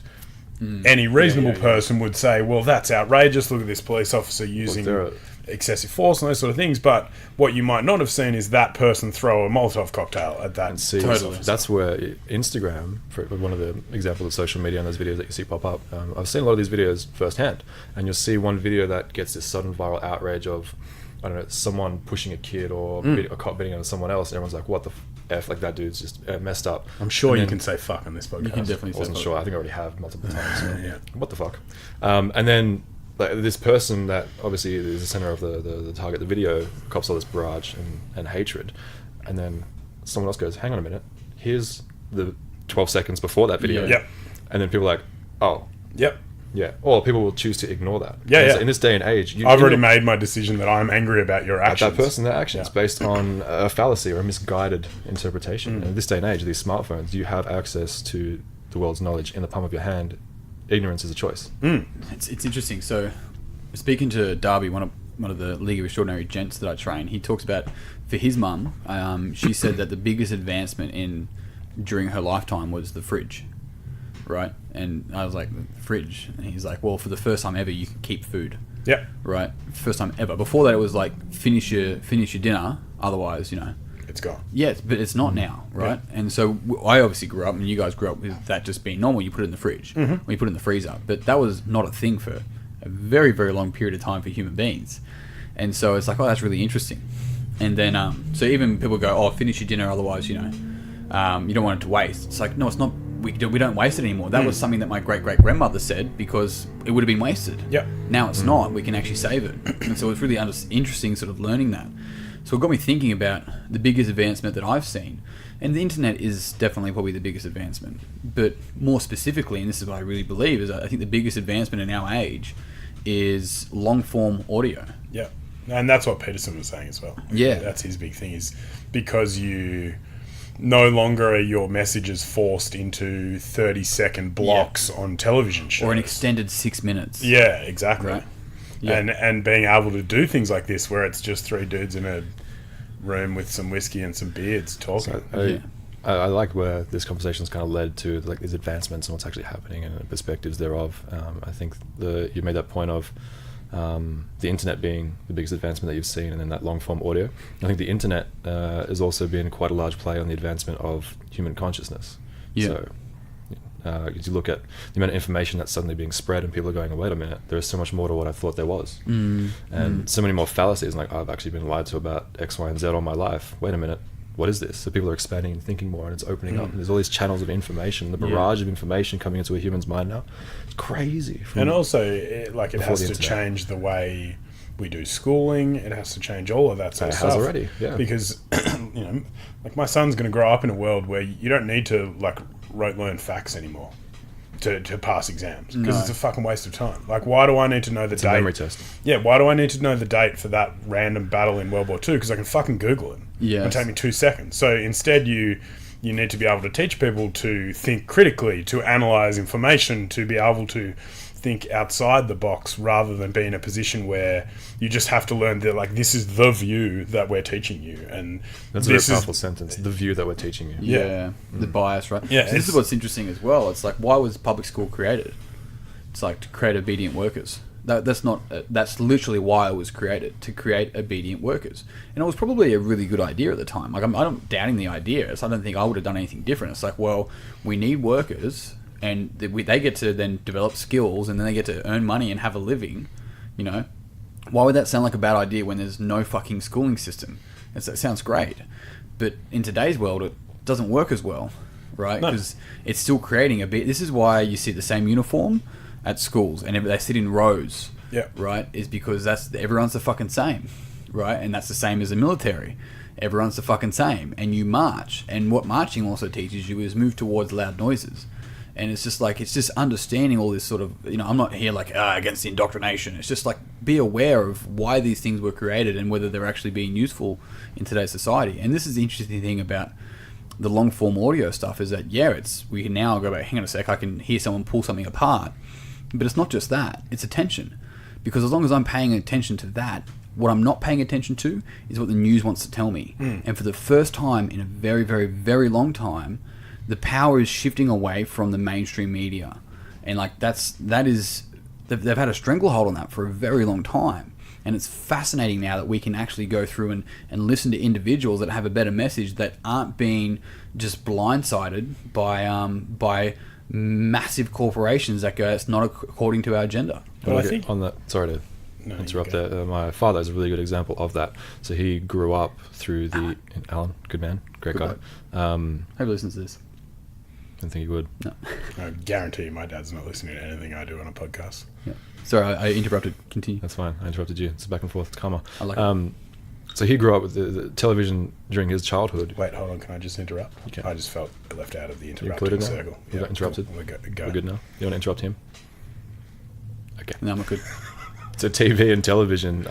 Speaker 1: any reasonable person would say, well, that's outrageous. Look at this police officer using excessive force and those sort of things. But what you might not have seen is that person throw a Molotov cocktail at that police officer.
Speaker 3: That's where Instagram, for one of the examples of social media and those videos that you see pop up, I've seen a lot of these videos firsthand, and you'll see one video that gets this sudden viral outrage of, I don't know, someone pushing a kid or a cop beating on someone else, and everyone's like, what the F, like, that dude's just messed up.
Speaker 1: I'm sure you can say fuck on this podcast.
Speaker 2: You can definitely say fuck.
Speaker 3: I wasn't sure. I think I already have multiple times. So.
Speaker 1: Yeah.
Speaker 3: What the fuck? And then, like, this person that obviously is the center of the target, the video, cops all this barrage and hatred. And then someone else goes, hang on a minute, here's the 12 seconds before that video.
Speaker 1: Yep.
Speaker 3: And then people are like, oh.
Speaker 1: Yep.
Speaker 3: Yeah, or people will choose to ignore that.
Speaker 1: Yeah.
Speaker 3: So in this day and age,
Speaker 1: I've already made my decision that I'm angry about your actions.
Speaker 3: That person, their actions, based on a fallacy or a misguided interpretation. And in this day and age, these smartphones, you have access to the world's knowledge in the palm of your hand. Ignorance is a choice.
Speaker 2: It's interesting. So, speaking to Darby, one of the League of Extraordinary Gents that I train, he talks about, for his mum, she said that the biggest advancement during her lifetime was the fridge. Right? And I was like, the fridge. And he's like, well, for the first time ever, you can keep food.
Speaker 1: Yeah.
Speaker 2: Right? First time ever. Before that, it was like, finish your dinner. Otherwise,
Speaker 1: it's gone.
Speaker 2: Yes, but it's not now, right? Yeah. And so I obviously grew up, and you guys grew up with that just being normal. You put it in the fridge, or you put it in the freezer. But that was not a thing for a very, very long period of time for human beings. And so it's like, oh, that's really interesting. And then, so even people go, oh, finish your dinner, otherwise, you don't want it to waste. It's like, no, it's not. We don't waste it anymore. That was something that my great-great-grandmother said, because it would have been wasted.
Speaker 1: Yeah.
Speaker 2: Now it's not. We can actually save it. And so it's really interesting sort of learning that. So it got me thinking about the biggest advancement that I've seen. And the internet is definitely probably the biggest advancement. But more specifically, and this is what I really believe, is I think the biggest advancement in our age is long-form audio.
Speaker 1: Yeah. And that's what Peterson was saying as well.
Speaker 2: Yeah.
Speaker 1: That's his big thing, is because you... no longer are your messages forced into 30-second blocks on television shows.
Speaker 2: Or an extended 6 minutes.
Speaker 1: Yeah, exactly.
Speaker 2: Right. Yeah.
Speaker 1: And being able to do things like this, where it's just three dudes in a room with some whiskey and some beards talking.
Speaker 3: So I like where this conversation's kind of led to, like, these advancements and what's actually happening and the perspectives thereof. I think you made that point of the internet being the biggest advancement that you've seen, and then that long-form audio. I think the internet has also been quite a large play on the advancement of human consciousness.
Speaker 2: Yeah.
Speaker 3: So, as you look at the amount of information that's suddenly being spread, and people are going, oh, wait a minute, there is so much more to what I thought there was. And so many more fallacies, like, I've actually been lied to about X, Y, and Z all my life. Wait a minute, what is this? So people are expanding and thinking more, and it's opening up. And there's all these channels of information, the barrage of information coming into a human's mind now. It's crazy.
Speaker 1: And also, it has to change the way we do schooling. It has to change all of that sort of stuff. It has already, yeah. Because, like, my son's going to grow up in a world where you don't need to, like, learn facts anymore to pass exams, because it's a fucking waste of time. Like, why do I need to know the date? It's a
Speaker 3: memory test.
Speaker 1: Yeah, why do I need to know the date for that random battle in World War II? Because I can fucking Google it.
Speaker 2: Yeah.
Speaker 1: It'll take me 2 seconds. So instead, you need to be able to teach people to think critically, to analyze information, to be able to think outside the box, rather than be in a position where you just have to learn that, like, this is the view that we're teaching you, and
Speaker 3: that's a very powerful sentence. The view that we're teaching you.
Speaker 2: Yeah. The bias, right?
Speaker 1: Yeah.
Speaker 2: So this is what's interesting as well. It's like, why was public school created? It's like to create obedient workers. That's literally why it was created, to create obedient workers. And it was probably a really good idea at the time. Like, I'm not doubting the idea. I don't think I would have done anything different. It's like, well, we need workers, and they get to then develop skills, and then they get to earn money and have a living. You know, why would that sound like a bad idea when there's no fucking schooling system? It sounds great, but in today's world, it doesn't work as well, right? Because it's still creating a bit. This is why you see the same uniform at schools, and they sit in rows, right? Is because everyone's the fucking same, right? And that's the same as the military. Everyone's the fucking same, and you march. And what marching also teaches you is move towards loud noises. And it's just like, it's just understanding all this sort of, you know, I'm not here like against the indoctrination. It's just like, be aware of why these things were created and whether they're actually being useful in today's society. And this is the interesting thing about the long form audio stuff, is that we can now go back, hang on a sec, I can hear someone pull something apart. But it's not just that, it's attention. Because as long as I'm paying attention to that, what I'm not paying attention to is what the news wants to tell me. And for the first time in a very, very, very long time, the power is shifting away from the mainstream media. And like they've had a stranglehold on that for a very long time. And it's fascinating now that we can actually go through and listen to individuals that have a better message, that aren't being just blindsided by massive corporations that go, it's not according to our agenda.
Speaker 3: But I think on that, sorry to interrupt there, my father is a really good example of that. So he grew up through Alan, good man, great guy.
Speaker 2: Hope he listens to this.
Speaker 3: I don't think he would.
Speaker 2: No.
Speaker 1: I guarantee you my dad's not listening to anything I do on a podcast.
Speaker 2: Yeah. Sorry, I interrupted. Continue.
Speaker 3: That's fine. I interrupted you. It's back and forth. It's karma.
Speaker 2: I like it.
Speaker 3: So he grew up with the television during his childhood.
Speaker 1: Wait, hold on. Can I just interrupt?
Speaker 3: Okay.
Speaker 1: I just felt left out of the
Speaker 3: You
Speaker 1: interrupting
Speaker 3: included now?
Speaker 1: circle.
Speaker 3: You got interrupted?
Speaker 1: Cool.
Speaker 3: We're good now? You want to interrupt him? Okay.
Speaker 2: No, I'm good.
Speaker 3: So TV and television,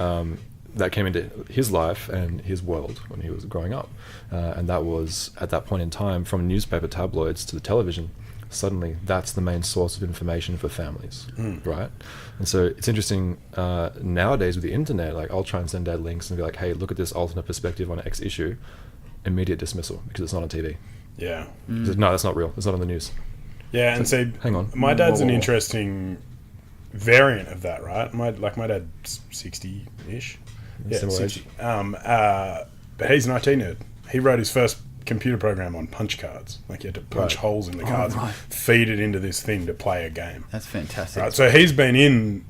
Speaker 3: that came into his life and his world when he was growing up. And that was, at that point in time, from newspaper tabloids to the television, suddenly that's the main source of information for families, right? And so it's interesting nowadays with the internet, like I'll try and send dad links and be like, hey, look at this alternate perspective on X issue. Immediate dismissal because it's not on TV.
Speaker 1: Yeah.
Speaker 3: No, that's not real. It's not on the news.
Speaker 1: Yeah, and so
Speaker 3: hang on.
Speaker 1: My dad's an interesting variant of that, right? My dad's 60-ish. Yeah,
Speaker 3: Similar
Speaker 1: 60. But he's an IT nerd. He wrote his first computer program on punch cards. Like, you had to punch holes in the cards and feed it into this thing to play a game.
Speaker 2: That's fantastic.
Speaker 1: Right, so he's been in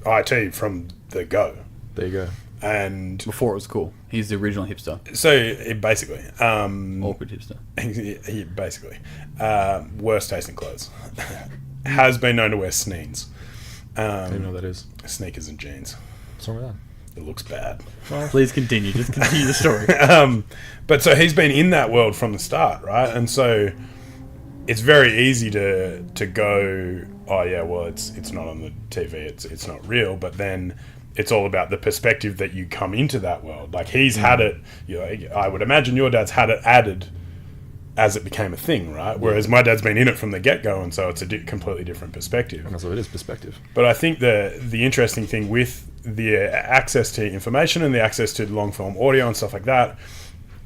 Speaker 1: IT from the go.
Speaker 3: There you go.
Speaker 1: And
Speaker 2: before it was cool. He's the original hipster.
Speaker 1: So, basically...
Speaker 2: awkward hipster.
Speaker 1: He basically. Worst taste in clothes. Has been known to wear sneens.
Speaker 3: I don't even know what that is.
Speaker 1: Sneakers and jeans.
Speaker 3: What's wrong with that?
Speaker 1: It looks bad.
Speaker 2: Well, please continue. Just continue the story.
Speaker 1: But so he's been in that world from the start, right? And so it's very easy to go, oh yeah, well it's not on the TV, it's not real. But then it's all about the perspective that you come into that world. Like he's had it. You know, I would imagine your dad's had it added as it became a thing, right? Whereas my dad's been in it from the get-go, and so it's a completely different perspective.
Speaker 3: And that's what it is, perspective.
Speaker 1: But I think the interesting thing with the access to information and the access to long-form audio and stuff like that,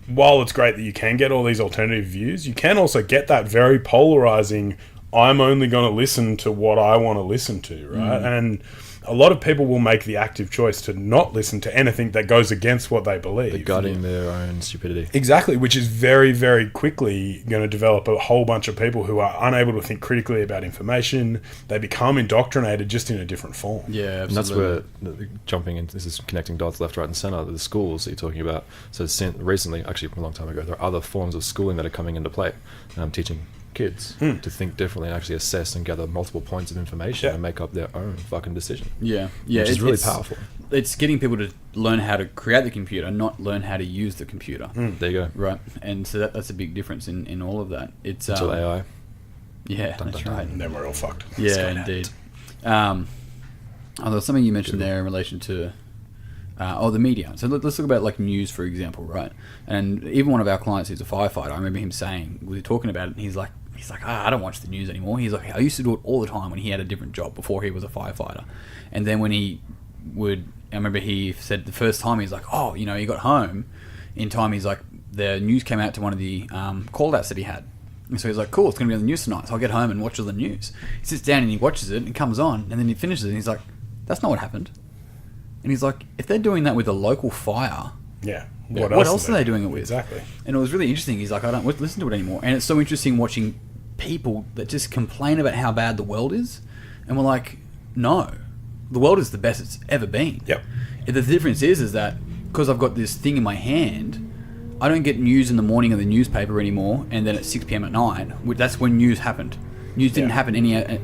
Speaker 1: while it's great that you can get all these alternative views, you can also get that very polarizing, I'm only going to listen to what I want to listen to, right? And a lot of people will make the active choice to not listen to anything that goes against what they believe.
Speaker 3: They're guarding their own stupidity.
Speaker 1: Exactly, which is very, very quickly going to develop a whole bunch of people who are unable to think critically about information. They become indoctrinated just in a different form.
Speaker 2: Yeah, absolutely.
Speaker 3: And that's where, jumping into this is connecting dots left, right, and centre, the schools that you're talking about. So recently, actually a long time ago, there are other forms of schooling that are coming into play, teaching kids to think differently and actually assess and gather multiple points of information and make up their own fucking decision.
Speaker 2: Yeah.
Speaker 3: Which is really powerful.
Speaker 2: It's getting people to learn how to create the computer, not learn how to use the computer.
Speaker 3: There you go.
Speaker 2: Right. And so that's a big difference in all of that. It's
Speaker 3: until AI.
Speaker 2: Yeah, that's right.
Speaker 1: And then we're all fucked.
Speaker 2: Yeah, indeed. There's something you mentioned there in relation to the media. So let's talk about like news, for example, right? And even one of our clients who's a firefighter, I remember him saying, we were talking about it, and he's like, I don't watch the news anymore. He's like, I used to do it all the time when he had a different job before he was a firefighter. And then when I remember he said the first time he's like, he got home in time. He's like, the news came out to one of the call outs that he had. And so he's like, cool, it's going to be on the news tonight. So I'll get home and watch all the news. He sits down and he watches it and comes on, and then he finishes it and he's like, that's not what happened. And he's like, if they're doing that with a local fire,
Speaker 1: Yeah.
Speaker 2: what else are they doing it with?
Speaker 1: Exactly.
Speaker 2: And it was really interesting. He's like, I don't listen to it anymore. And it's so interesting watching people that just complain about how bad the world is. And we're like, no, the world is the best it's ever been.
Speaker 1: Yep.
Speaker 2: The difference is that because I've got this thing in my hand, I don't get news in the morning of the newspaper anymore, and then at 6 p.m. at night. That's when news happened. News didn't happen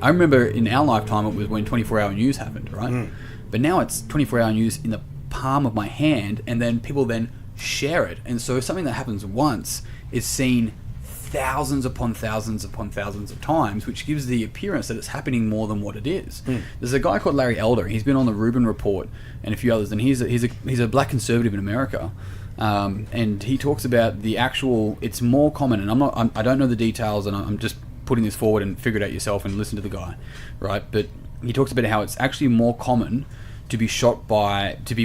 Speaker 2: I remember in our lifetime it was when 24-hour news happened, right? But now it's 24-hour news in the palm of my hand, and then people then share it. And so something that happens once is seen thousands upon thousands upon thousands of times, which gives the appearance that it's happening more than what it is. There's a guy called Larry Elder. He's been on the Rubin Report and a few others, and he's a black conservative in America. And he talks about the actual, it's more common, and I don't know the details, and I'm just putting this forward, and figure it out yourself and listen to the guy, right? But he talks about how it's actually more common to be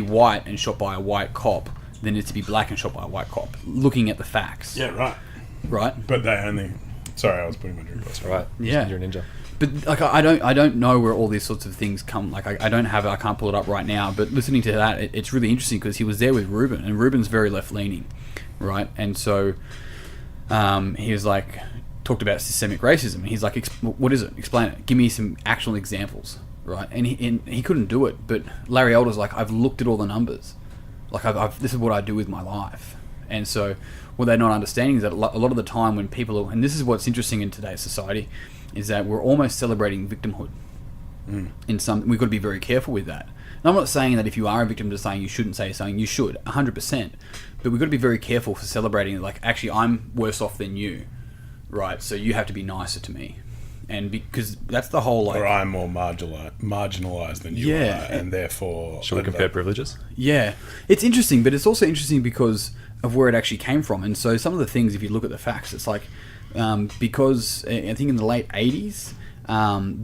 Speaker 2: white and shot by a white cop than it is to be black and shot by a white cop, looking at the facts.
Speaker 1: Yeah, right.
Speaker 2: Right?
Speaker 1: But they only... Sorry, I was putting my drink glass.
Speaker 3: Right.
Speaker 2: Yeah.
Speaker 3: You're a ninja.
Speaker 2: But like I don't know where all these sorts of things come. Like I can't pull it up right now. But listening to that, it's really interesting because he was there with Rubin, and Rubin's very left leaning, right? And so he was like talked about systemic racism. He's like, what is it? Explain it. Give me some actual examples, right? And he couldn't do it. But Larry Elder's like, I've looked at all the numbers. Like this is what I do with my life. And so what they're not understanding is that a lot of the time when people are, and this is what's interesting in today's society, is that we're almost celebrating victimhood. We've got to be very careful with that. And I'm not saying that if you are a victim, just saying you shouldn't say something. You should, 100%. But we've got to be very careful for celebrating, like, actually, I'm worse off than you, right? So you have to be nicer to me. And because that's the whole, like...
Speaker 1: Or I'm more marginalised than you are, and therefore...
Speaker 3: Should we compare privileges?
Speaker 2: Yeah. It's interesting, but it's also interesting because of where it actually came from. And so some of the things, if you look at the facts, it's like... because I think in the late 80s,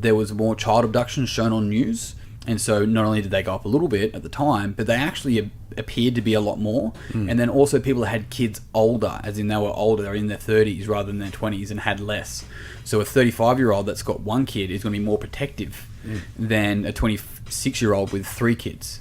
Speaker 2: there was more child abductions shown on news. And so not only did they go up a little bit at the time, but they actually appeared to be a lot more. And then also people that had kids older, as in they were older, they were in their 30s rather than their 20s and had less. So a 35-year-old that's got one kid is going to be more protective than a 26-year-old with 3 kids.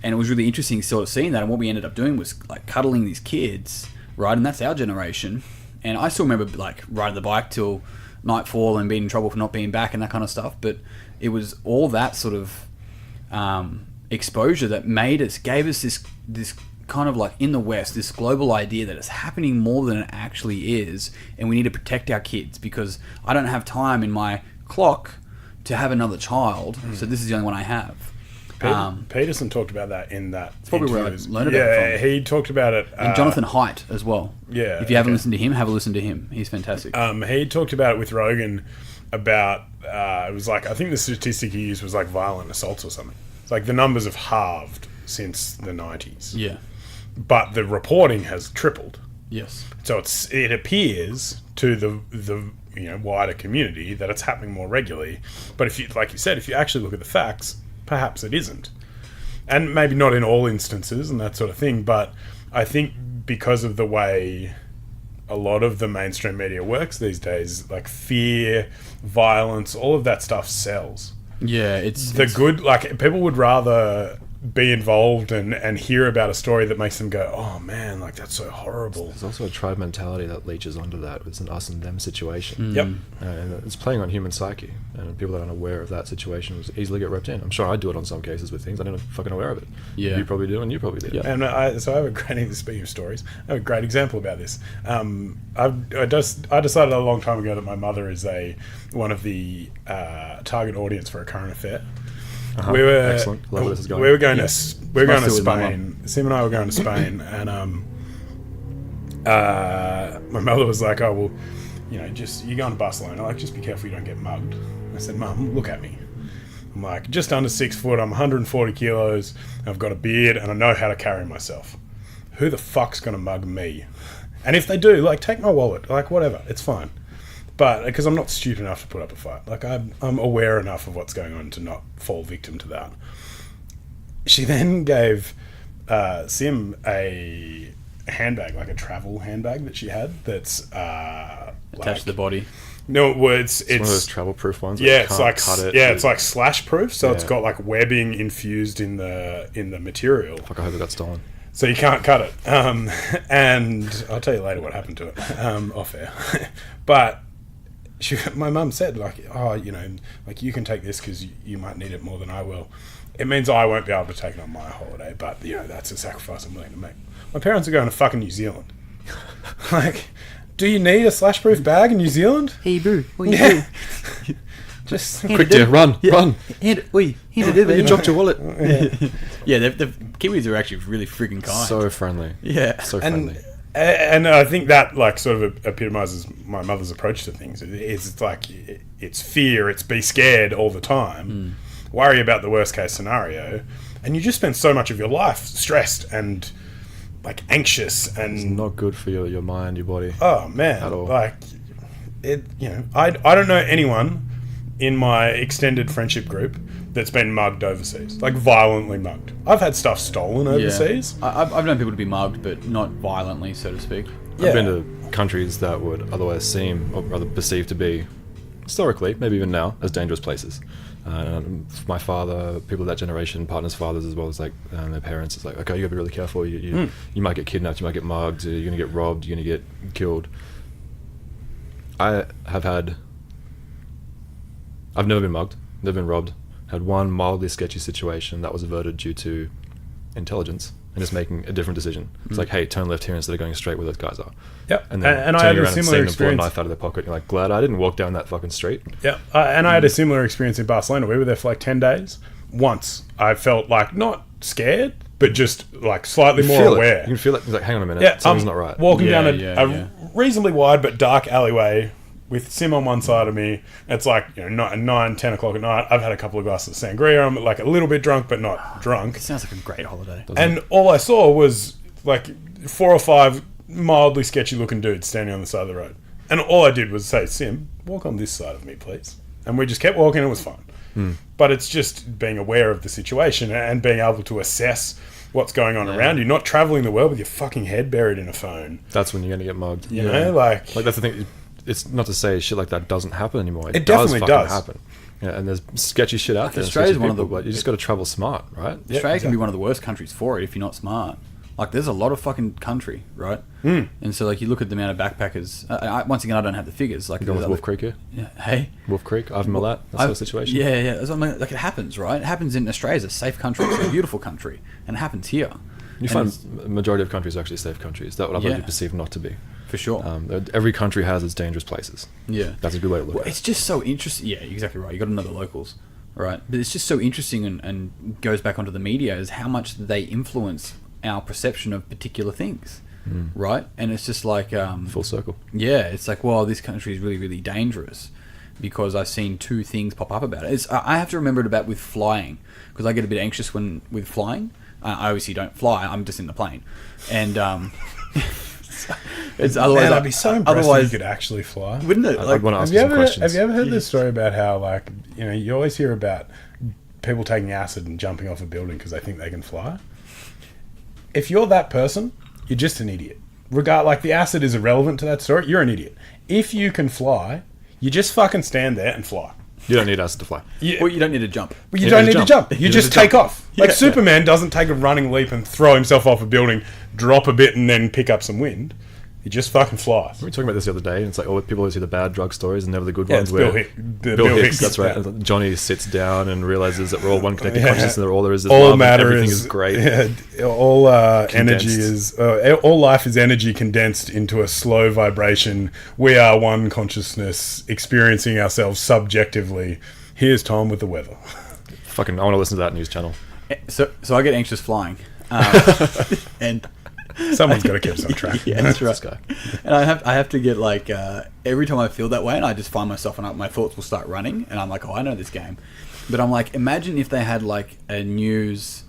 Speaker 2: And it was really interesting sort of seeing that. And what we ended up doing was like cuddling these kids, right? And that's our generation. And I still remember like riding the bike till nightfall and being in trouble for not being back and that kind of stuff. But it was all that sort of exposure that gave us this kind of like in the West, this global idea that it's happening more than it actually is, and we need to protect our kids because I don't have time in my clock to have another child, so this is the only one I have.
Speaker 1: Peterson talked about that in that.
Speaker 2: It's probably where I learned about it
Speaker 1: Yeah,
Speaker 2: from.
Speaker 1: he talked about it.
Speaker 2: And Jonathan Haidt as well.
Speaker 1: Yeah.
Speaker 2: If you haven't listened to him, have a listen to him. He's fantastic.
Speaker 1: He talked about it with Rogan about, it was like, I think the statistic he used was like violent assaults or something. It's like the numbers have halved since the 90s.
Speaker 2: Yeah.
Speaker 1: But the reporting has tripled.
Speaker 2: Yes.
Speaker 1: So it appears to the wider community that it's happening more regularly. But if you, like you said, if you actually look at the facts, perhaps it isn't. And maybe not in all instances and that sort of thing, but I think because of the way a lot of the mainstream media works these days, like fear, violence, all of that stuff sells.
Speaker 2: Yeah, it's
Speaker 1: good, like people would rather be involved and hear about a story that makes them go, oh man, like that's so horrible.
Speaker 3: There's also a tribe mentality that leeches onto that. It's an us and them situation.
Speaker 1: Yep.
Speaker 3: And it's playing on human psyche. And people that aren't aware of that situation will easily get roped in. I'm sure I do it on some cases with things. I don't know fucking aware of it.
Speaker 2: Yeah.
Speaker 3: You probably do, and you probably do.
Speaker 2: Yeah.
Speaker 1: And so I have a great, speaking of stories, I have a great example about this. I decided a long time ago that my mother is one of the target audience for A Current Affair.
Speaker 3: Uh-huh.
Speaker 1: We were
Speaker 3: Excellent. Love where this is going.
Speaker 1: We were going to Spain. Sim and I were going to Spain, and my mother was like, "Oh well, you're going to Barcelona. Like, just be careful you don't get mugged." I said, "Mum, look at me. I'm like just under 6 foot. I'm 140 kilos. I've got a beard, and I know how to carry myself. Who the fuck's gonna mug me? And if they do, like, take my wallet. Like, whatever. It's fine." But because I'm not stupid enough to put up a fight, like I'm aware enough of what's going on to not fall victim to that. She then gave Sim a handbag, like a travel handbag that she had. That's
Speaker 2: Attached to the body.
Speaker 1: No, well, it's
Speaker 3: one of those travel-proof ones.
Speaker 1: Yeah,
Speaker 3: where you
Speaker 1: it's
Speaker 3: can't
Speaker 1: like
Speaker 3: cut it.
Speaker 1: it's like slash-proof, so it's
Speaker 3: Yeah.
Speaker 1: got like webbing infused in the material,
Speaker 3: Fuck, I hope it got stolen.
Speaker 1: so you can't cut it. And I'll tell you later what happened to it off air. But my mum said, like, oh, you know, like, you can take this because you might need it more than I will. It means I won't be able to take it on my holiday, but, you know, that's a sacrifice I'm willing to make. My parents are going to fucking New Zealand. Like, do you need a slash-proof bag in New Zealand?
Speaker 2: Hey, bro, what you
Speaker 1: Yeah. Just
Speaker 3: Quick, dear, run.
Speaker 2: Hand
Speaker 3: You dropped your wallet.
Speaker 2: Yeah, the Kiwis are actually really freaking kind.
Speaker 3: So friendly.
Speaker 2: yeah.
Speaker 3: So friendly.
Speaker 1: And I think that, like, sort of epitomizes my mother's approach to things. It's like, it's fear, it's be scared all the time, worry about the worst case scenario, and you just spend so much of your life stressed and, like, anxious and...
Speaker 3: It's not good for your mind, your body.
Speaker 1: Oh, man.
Speaker 3: At all.
Speaker 1: Like, it, you know, I don't know anyone in my extended friendship group that's been mugged overseas, like violently mugged. I've had stuff stolen overseas.
Speaker 2: I've known people to be mugged, but not violently, so to speak.
Speaker 1: Yeah.
Speaker 3: I've been to countries that would otherwise seem, or rather perceived to be, historically, maybe even now, as dangerous places. My father, people of that generation, partners' fathers, as well as like their parents, it's like, okay, you gotta be really careful. You might get kidnapped, you might get mugged, you're gonna get robbed, you're gonna get killed. I've never been mugged, never been robbed. Had one mildly sketchy situation that was averted due to intelligence and just making a different decision. It's like, hey, turn left here instead of going straight where those guys are.
Speaker 1: Yep.
Speaker 3: And then
Speaker 1: and I
Speaker 3: turning
Speaker 1: had a
Speaker 3: around and
Speaker 1: similar
Speaker 3: seeing them pull a
Speaker 1: experience.
Speaker 3: knife out of their pocket. You're like, glad I didn't walk down that fucking street.
Speaker 1: Yeah, and I had a similar experience in Barcelona. We were there for like 10 days. Once I felt like not scared, but just like slightly more
Speaker 3: Feel it.
Speaker 1: aware.
Speaker 3: You can feel it. It's like, hang on a minute,
Speaker 1: Yeah,
Speaker 3: something's not right.
Speaker 1: Walking
Speaker 2: Yeah,
Speaker 1: down
Speaker 2: yeah.
Speaker 1: a reasonably wide but dark alleyway with Sim on one side of me. It's like, you know, 9, 10 o'clock at night. I've had a couple of glasses of sangria. I'm like a little bit drunk, but not drunk.
Speaker 2: It sounds like a great holiday.
Speaker 1: And all I saw was like 4 or 5 mildly sketchy looking dudes standing on the side of the road. And all I did was say, Sim, walk on this side of me, please. And we just kept walking. It was fine. But it's just being aware of the situation and being able to assess what's going on around you, not traveling the world with your fucking head buried in a phone.
Speaker 3: That's when you're going to get mugged.
Speaker 1: You know, like
Speaker 3: that's the thing. It's not to say shit like that doesn't happen anymore.
Speaker 1: It definitely
Speaker 3: fucking
Speaker 1: does.
Speaker 3: happen. Yeah, and there's sketchy shit out there.
Speaker 2: Australia's
Speaker 3: sketchy
Speaker 2: one of
Speaker 3: people,
Speaker 2: the-
Speaker 3: but you just got to travel smart, right?
Speaker 1: Yeah,
Speaker 2: Australia can
Speaker 1: exactly.
Speaker 2: be one of the worst countries for it if you're not smart. Like, there's a lot of fucking country, right? And so, like, you look at the amount of backpackers. Once again, I don't have the figures. Like,
Speaker 3: You going with Wolf Creek here?
Speaker 2: Yeah, hey,
Speaker 3: Wolf Creek, Ivan Milat, that sort of situation.
Speaker 2: Yeah. That's what I mean. Like, it happens, right? It happens in Australia. It's a safe country. It's a beautiful country, and it happens here.
Speaker 3: You
Speaker 2: And
Speaker 3: find
Speaker 2: it's-
Speaker 3: a majority of countries are actually safe countries. That what I've
Speaker 2: Yeah.
Speaker 3: actually perceived not to be.
Speaker 2: for sure.
Speaker 3: Every country has its dangerous places.
Speaker 2: Yeah,
Speaker 3: That's a good way to look
Speaker 2: well,
Speaker 3: at it.
Speaker 2: it's just so interesting. Yeah, exactly right. You got to know the locals, right? But it's just so interesting and goes back onto the media is how much they influence our perception of particular things, right? And it's just like
Speaker 3: Full circle.
Speaker 2: yeah, it's like, well, this country is really, really dangerous because I've seen 2 things pop up about it. I have to remember it about with flying because I get a bit anxious with flying. I obviously don't fly. I'm just in the plane, and it's otherwise.
Speaker 1: Man, I'd be so impressed if you
Speaker 2: otherwise,
Speaker 1: could actually fly.
Speaker 2: wouldn't it?
Speaker 3: I'd
Speaker 2: Like,
Speaker 3: want to ask
Speaker 1: Have you
Speaker 3: you some
Speaker 1: ever
Speaker 3: questions.
Speaker 1: have you ever heard this story about how, like, you know, you always hear about people taking acid and jumping off a building because they think they can fly? If you're that person, you're just an idiot. Like, the acid is irrelevant to that story. You're an idiot. If you can fly, you just fucking stand there and fly.
Speaker 3: You don't need us to fly.
Speaker 2: well, you don't need to jump.
Speaker 1: But you
Speaker 3: Yeah,
Speaker 1: don't
Speaker 3: just
Speaker 1: need to
Speaker 3: jump.
Speaker 1: jump. You
Speaker 3: You
Speaker 1: just
Speaker 3: just
Speaker 1: take off. Like,
Speaker 2: Yeah.
Speaker 1: Superman doesn't take a running leap and throw himself off a building, drop a bit, and then pick up some wind. He just fucking flies.
Speaker 3: We were talking about this the other day, and it's like, oh, people always hear the bad drug stories and never the good
Speaker 1: Yeah,
Speaker 3: ones.
Speaker 1: it's
Speaker 3: where
Speaker 1: Bill Hicks.
Speaker 3: That's right.
Speaker 1: Yeah.
Speaker 3: And Johnny sits down and realizes that we're all one connected
Speaker 1: Yeah.
Speaker 3: consciousness, and all there is
Speaker 1: All
Speaker 3: love, and
Speaker 1: matter
Speaker 3: everything
Speaker 1: is
Speaker 3: great.
Speaker 1: Yeah, all energy
Speaker 3: Condensed.
Speaker 1: is all life is energy condensed into a slow vibration. We are one consciousness experiencing ourselves subjectively. Here's Tom with the weather.
Speaker 3: Fucking, I want to listen to that news channel.
Speaker 2: So I get anxious flying, and
Speaker 1: Someone's got to keep us on track.
Speaker 2: yeah, that's right.
Speaker 3: This guy.
Speaker 2: And I have to get like every time I feel that way, and I just find myself and my thoughts will start running, and I'm like, oh, I know this game, but I'm like, imagine if they had like a news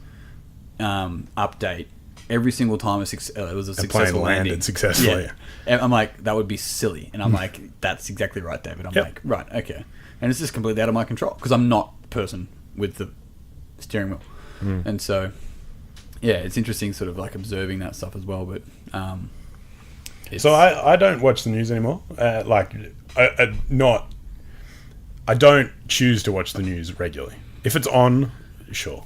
Speaker 2: update every single time it was a successful
Speaker 1: plane landed
Speaker 2: landing
Speaker 1: successfully.
Speaker 2: Yeah. And I'm like, that would be silly, and I'm like, that's exactly right, David. I'm
Speaker 1: Yep.
Speaker 2: like, right, okay, and it's just completely out of my control because I'm not the person with the steering wheel, and so. Yeah, it's interesting sort of like observing that stuff as well, but
Speaker 1: So I don't watch the news anymore. I don't choose to watch the news regularly. If it's on, sure.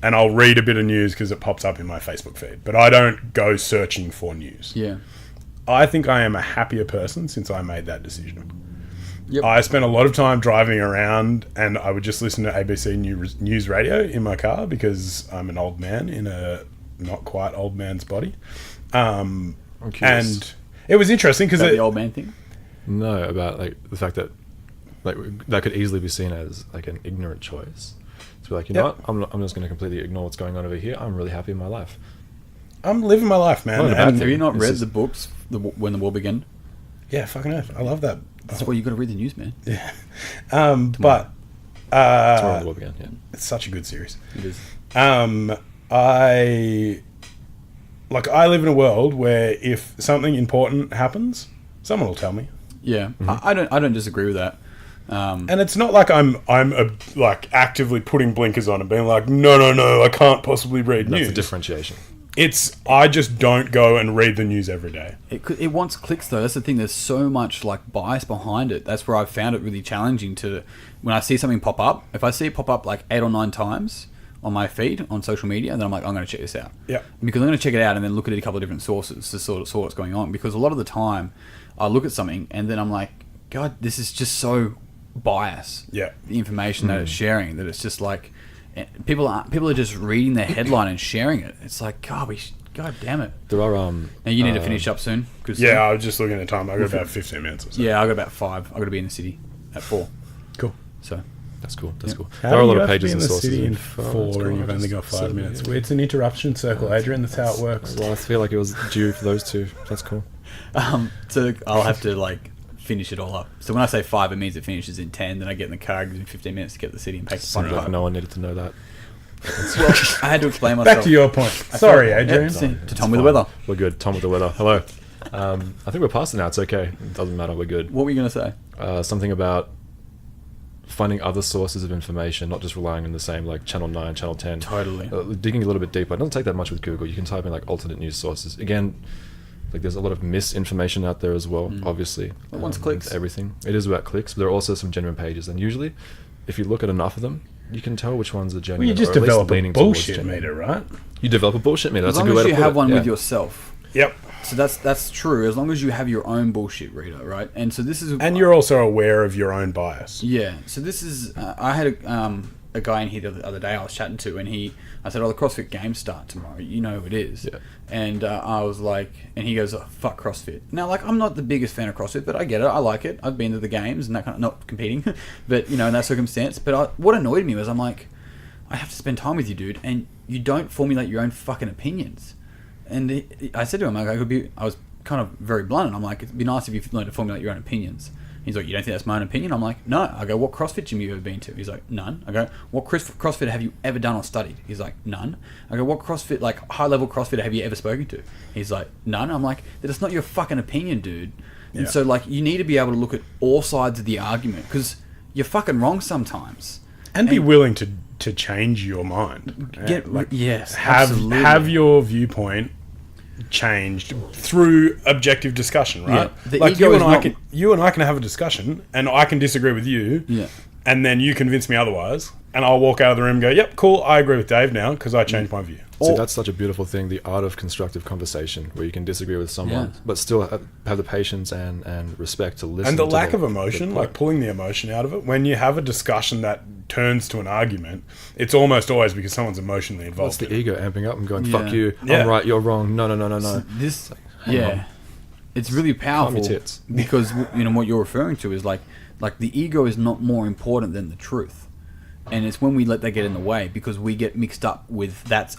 Speaker 1: And I'll read a bit of news because it pops up in my Facebook feed. But I don't go searching for news.
Speaker 2: Yeah.
Speaker 1: I think I am a happier person since I made that decision.
Speaker 2: Yep.
Speaker 1: I spent a lot of time driving around and I would just listen to ABC News Radio in my car because I'm an old man in a not quite old man's body.
Speaker 3: I'm curious.
Speaker 1: And it was interesting because
Speaker 2: the old man thing?
Speaker 3: No, about like the fact that like that could easily be seen as like an ignorant choice. To be like, you know what, I'm just going to completely ignore what's going on over here. I'm really happy in my life.
Speaker 1: I'm living my life, man.
Speaker 3: Have
Speaker 2: you not read the books, When the War Began?
Speaker 1: Yeah, fucking earth. I love that.
Speaker 2: That's why you got to read the news, man.
Speaker 1: Yeah.
Speaker 3: Tomorrow the War Began, yeah.
Speaker 1: It's such a good series.
Speaker 2: It is.
Speaker 1: I live in a world where if something important happens, someone will tell me.
Speaker 2: Yeah, I don't disagree with that.
Speaker 1: And it's not like I'm like actively putting blinkers on and being like, no, I can't possibly read news.
Speaker 3: That's the differentiation.
Speaker 1: It's I just don't go and read the news every day.
Speaker 2: It wants clicks though. That's the thing. There's so much like bias behind it. That's where I've found it really challenging to when I see something pop up. If I see it pop up like 8 or 9 times on my feed on social media, then I'm like, I'm going to check this out.
Speaker 1: Yeah.
Speaker 2: Because I'm going to check it out and then look at a couple of different sources to sort of saw what's going on. Because a lot of the time, I look at something and then I'm like, God, this is just so biased.
Speaker 1: Yeah.
Speaker 2: The information that it's sharing, that it's just like people are just reading their headline and sharing it. It's like, God damn it.
Speaker 3: There are
Speaker 2: Now you need to finish up soon.
Speaker 1: Yeah, I was just looking at the time. I got about 15 minutes or so.
Speaker 2: Yeah, I got about 5. I got to be in the city at 4.
Speaker 1: Cool.
Speaker 2: So
Speaker 3: that's cool. That's cool.
Speaker 1: How
Speaker 3: There are a
Speaker 1: do
Speaker 3: lot
Speaker 1: you
Speaker 3: of
Speaker 1: have to be
Speaker 3: pages
Speaker 1: in
Speaker 3: and
Speaker 1: the
Speaker 3: sources.
Speaker 1: city in
Speaker 3: Oh,
Speaker 1: 4 and you've only got 5 minutes? It's an interruption circle, Adrian. That's how it works.
Speaker 3: Well, I feel like it was due for those two. That's cool.
Speaker 2: so I'll have to like finish it all up. So when I say 5, it means it finishes in 10. Then I get in the car, it gives me 15 minutes to get to the city and pack the
Speaker 3: Seems
Speaker 2: fun
Speaker 3: like no one needed to know that.
Speaker 2: Well, I had to explain myself.
Speaker 1: Back to your point. Sorry, Adrian.
Speaker 2: To Tom with the weather.
Speaker 3: We're good. Tom with the weather. Hello. I think we're past it now. It's okay. It doesn't matter. We're good.
Speaker 2: What were you going to say?
Speaker 3: Something about finding other sources of information, not just relying on the same, like Channel 9, Channel 10.
Speaker 2: Totally.
Speaker 3: Digging a little bit deeper. It doesn't take that much with Google. You can type in like alternate news sources. Again, like there's a lot of misinformation out there as well, obviously.
Speaker 2: It wants clicks.
Speaker 3: Everything. It is about clicks, but there are also some genuine pages. And usually, if you look at enough of them, you can tell which ones are genuine.
Speaker 1: Well, you just
Speaker 3: or at least
Speaker 1: develop a
Speaker 3: leaning towards
Speaker 1: bullshit
Speaker 3: genuine.
Speaker 1: meter, right?
Speaker 3: You develop a bullshit meter. That's
Speaker 2: As
Speaker 3: a
Speaker 2: long
Speaker 3: good way
Speaker 2: as
Speaker 3: to
Speaker 2: you
Speaker 3: put
Speaker 2: have
Speaker 3: it.
Speaker 2: one
Speaker 3: Yeah.
Speaker 2: with yourself.
Speaker 1: Yep.
Speaker 2: So that's true. As long as you have your own bullshit reader, right? And so this is...
Speaker 1: And you're also aware of your own bias.
Speaker 2: Yeah. So this is... I had a guy in here the other day I was chatting to, and I said, the CrossFit Games start tomorrow. You know who it is.
Speaker 3: Yeah.
Speaker 2: And I was like... And he goes, fuck CrossFit. Now, like, I'm not the biggest fan of CrossFit, but I get it. I like it. I've been to the games and that kind of... Not competing, but, in that circumstance. But what annoyed me was I'm like, I have to spend time with you, dude, and you don't formulate your own fucking opinions. And I said to him, like, I was kind of very blunt, and I'm like, it'd be nice if you learned to formulate your own opinions. He's like, you don't think that's my own opinion? I'm like, no. I go, what CrossFit gym have you ever been to? He's like, none. I go, what CrossFit have you ever done or studied? He's like, none. I go, what CrossFit, like high-level CrossFit have you ever spoken to? He's like, none. I'm like, that's not your fucking opinion, dude. And so, like, you need to be able to look at all sides of the argument, because you're fucking wrong sometimes.
Speaker 1: And be willing to change your mind.
Speaker 2: Yes,
Speaker 1: have your viewpoint changed through objective discussion, right?
Speaker 2: Yeah.
Speaker 1: Like you and I can have a discussion, and I can disagree with you.
Speaker 2: Yeah.
Speaker 1: And then you convince me otherwise, and I'll walk out of the room and go, "Yep, cool. I agree with Dave now because I changed my view."
Speaker 3: See, that's such a beautiful thing, the art of constructive conversation, where you can disagree with someone, but still have the patience and respect to listen.
Speaker 1: And the
Speaker 3: to
Speaker 1: lack of emotion, like pulling the emotion out of it. When you have a discussion that turns to an argument, it's almost always because someone's emotionally involved.
Speaker 3: It's the ego amping up and going, fuck you,
Speaker 1: Yeah.
Speaker 3: I'm right, you're wrong, no.
Speaker 2: So this, it's really powerful
Speaker 3: tits.
Speaker 2: because, what you're referring to is like the ego is not more important than the truth. And it's when we let that get in the way, because we get mixed up with that's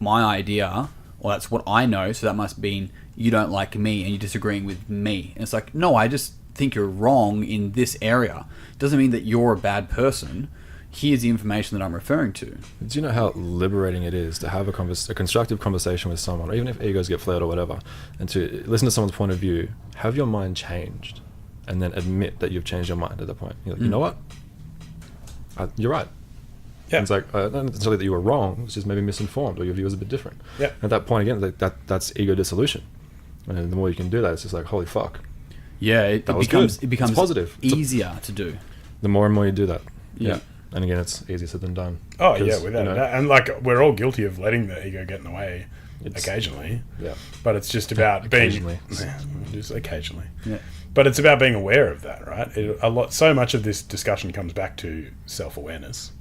Speaker 2: my idea, or that's what I know, so that must mean you don't like me and you're disagreeing with me. And it's like, no, I just think you're wrong in this area. It doesn't mean that you're a bad person. Here's the information that I'm referring to.
Speaker 3: Do you know how liberating it is to have a constructive conversation with someone, or even if egos get flared or whatever, and to listen to someone's point of view, have your mind changed, and then admit that you've changed your mind at that point. You're like, you know what? You're right.
Speaker 1: Yeah.
Speaker 3: It's like, not necessarily that you were wrong, it's just maybe misinformed, or your view was a bit different.
Speaker 1: Yeah.
Speaker 3: At that point, again, that's ego dissolution. And the more you can do that, it's just like, holy fuck.
Speaker 2: Yeah, it
Speaker 3: was
Speaker 2: becomes
Speaker 3: good.
Speaker 2: it becomes
Speaker 3: It's positive.
Speaker 2: easier to do.
Speaker 3: The more and more you do that.
Speaker 2: Yeah.
Speaker 3: And again, it's easier said than done.
Speaker 1: Oh
Speaker 3: 'Cause,
Speaker 1: yeah, without that. And like we're all guilty of letting the ego get in the way occasionally.
Speaker 3: Yeah.
Speaker 1: But it's just about
Speaker 3: Occasionally.
Speaker 1: just occasionally.
Speaker 2: Yeah.
Speaker 1: But it's about being aware of that, right? So much of this discussion comes back to self-awareness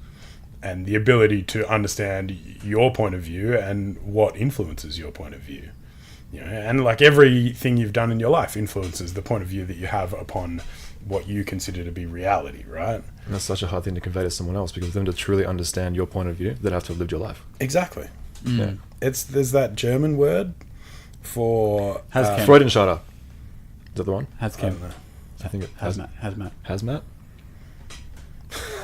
Speaker 1: and the ability to understand your point of view and what influences your point of view. You know, and like everything you've done in your life influences the point of view that you have upon what you consider to be reality, right?
Speaker 3: And that's such a hard thing to convey to someone else, because for them to truly understand your point of view, they'd have to have lived your life.
Speaker 1: Exactly.
Speaker 3: Yeah.
Speaker 1: There's that German word for
Speaker 3: Freudenschauer. Is that the one?
Speaker 1: I don't know.
Speaker 3: I think it
Speaker 2: Hazmat.
Speaker 3: Hazmat?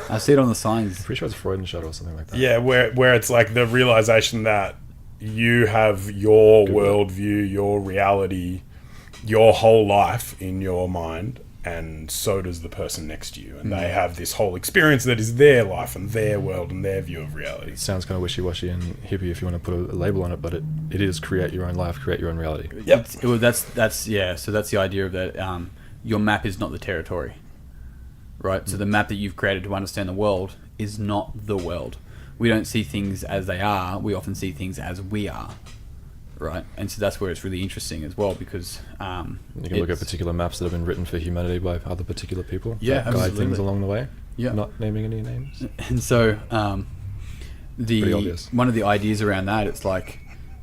Speaker 2: I see it on the signs.
Speaker 3: Pretty sure it's Freudenschauer or something like that.
Speaker 1: Yeah, where it's like the realization that you have your worldview, your reality, your whole life in your mind, and so does the person next to you. And they have this whole experience that is their life and their world and their view of reality.
Speaker 3: It sounds kind of wishy-washy and hippie if you want to put a label on it, but it is create your own life, create your own reality.
Speaker 2: Yep. That's yeah. So that's the idea of that. Your map is not the territory, right? So the map that you've created to understand the world is not the world. We don't see things as they are. We often see things as we are, right? And so that's where it's really interesting as well, because
Speaker 3: you can look at particular maps that have been written for humanity by other particular people.
Speaker 2: Yeah,
Speaker 3: that guide
Speaker 2: absolutely.
Speaker 3: things along the way.
Speaker 2: Yeah.
Speaker 3: Not naming any names.
Speaker 2: And so
Speaker 3: Pretty obvious.
Speaker 2: one of the ideas around that, it's like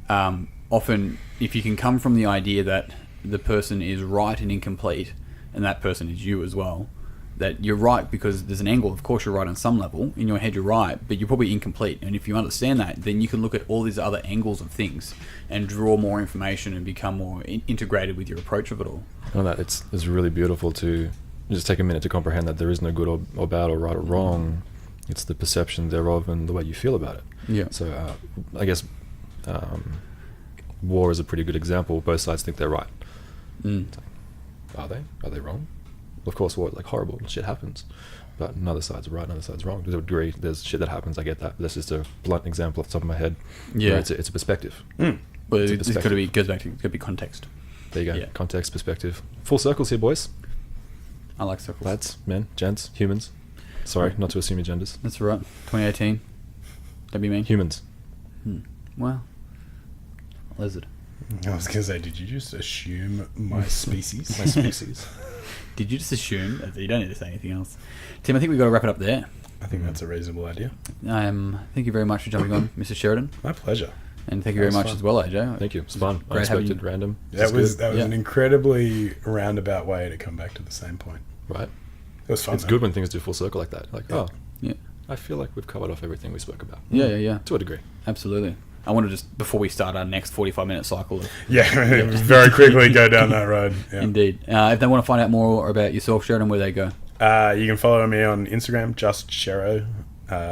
Speaker 2: often if you can come from the idea that the person is right and incomplete, and that person is you as well, that you're right because there's an angle. Of course you're right on some level. In your head you're right, but you're probably incomplete. And if you understand that, then you can look at all these other angles of things and draw more information and become more integrated with your approach of it all.
Speaker 3: And that it's really beautiful to just take a minute to comprehend that there is no good or bad or right or wrong. It's the perception thereof and the way you feel about it.
Speaker 2: Yeah.
Speaker 3: So I guess war is a pretty good example. Both sides think they're right. Are they? Are they wrong? Of course, war, like, horrible shit happens, but another side's right, another side's wrong. To a degree, there's shit that happens. I get that. But that's just a blunt example off the top of my head.
Speaker 2: Yeah,
Speaker 3: it's a perspective.
Speaker 2: Well,
Speaker 3: It's a
Speaker 2: goes back to gotta be context.
Speaker 3: There you go.
Speaker 2: Yeah.
Speaker 3: Context, perspective. Full circles here, boys.
Speaker 2: I like circles.
Speaker 3: Lads, men, gents, humans. Sorry, not to assume your genders.
Speaker 2: That's right. 2018. Don't be mean.
Speaker 3: Humans.
Speaker 2: Well, lizard.
Speaker 1: I was going to say, did you just assume my species?
Speaker 3: My species.
Speaker 2: Did you just assume? You don't need to say anything else. Tim, I think we've got to wrap it up there.
Speaker 1: I think that's a reasonable idea.
Speaker 2: Thank you very much for jumping on, Mr. Sheridan.
Speaker 1: My pleasure.
Speaker 2: And thank you very much as well, AJ.
Speaker 3: Thank you. It's fun.
Speaker 2: Great having
Speaker 3: Unexpected,
Speaker 2: you.
Speaker 3: random.
Speaker 1: That was
Speaker 2: Yeah.
Speaker 1: an incredibly roundabout way to come back to the same point.
Speaker 3: Right.
Speaker 1: It was fun.
Speaker 3: It's good when things do full circle like that. Like,
Speaker 2: Yeah.
Speaker 3: I feel like we've covered off everything we spoke about.
Speaker 2: Yeah.
Speaker 3: To a degree.
Speaker 2: Absolutely. I want to just, before we start our next 45-minute cycle of
Speaker 1: Yeah, very quickly go down that road. Yeah.
Speaker 2: Indeed. If they want to find out more about yourself, Sheridan, where they go?
Speaker 1: You can follow me on Instagram, just Shero,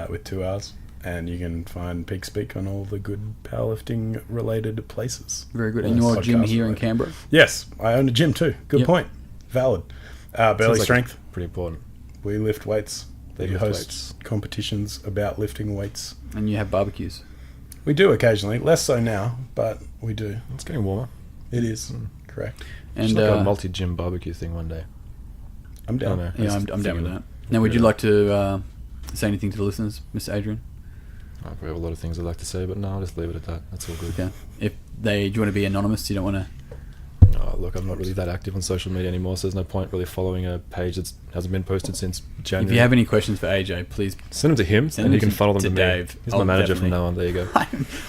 Speaker 1: with 2 R's. And you can find Peak Speak on all the good powerlifting related places.
Speaker 2: Very good. And your gym
Speaker 1: Podcast
Speaker 2: here in
Speaker 1: related.
Speaker 2: Canberra?
Speaker 1: Yes, I own a gym too. Good
Speaker 2: Yep.
Speaker 1: point. Valid. Belly
Speaker 3: Sounds like
Speaker 1: strength.
Speaker 3: Pretty important.
Speaker 1: We lift weights.
Speaker 3: They
Speaker 1: We
Speaker 3: lift
Speaker 1: host
Speaker 3: weights.
Speaker 1: competitions about lifting weights.
Speaker 2: And you have barbecues?
Speaker 1: We do occasionally, less so now, but we do.
Speaker 3: It's getting warmer.
Speaker 1: It is correct.
Speaker 2: And
Speaker 3: Just like a multi-gym barbecue thing one day.
Speaker 1: I'm
Speaker 3: I don't
Speaker 1: down.
Speaker 3: know.
Speaker 2: yeah, I'm down
Speaker 3: thinking
Speaker 2: with
Speaker 3: of-
Speaker 2: that. Now, would you like to say anything to the listeners, Mr. Adrian?
Speaker 3: I probably have a lot of things I'd like to say, but no, I'll just leave it at that. That's all good.
Speaker 2: Okay. Do you want to be anonymous? You don't want to...
Speaker 3: Oh, look, I'm not really that active on social media anymore, so there's no point really following a page that hasn't been posted since January.
Speaker 2: If you have any questions for AJ, please
Speaker 3: Send them to him,
Speaker 2: send
Speaker 3: and
Speaker 2: them
Speaker 3: he can funnel them
Speaker 2: to
Speaker 3: to me.
Speaker 2: Dave.
Speaker 3: He's
Speaker 2: I'll
Speaker 3: my manager
Speaker 2: definitely-
Speaker 3: from now on. There you go.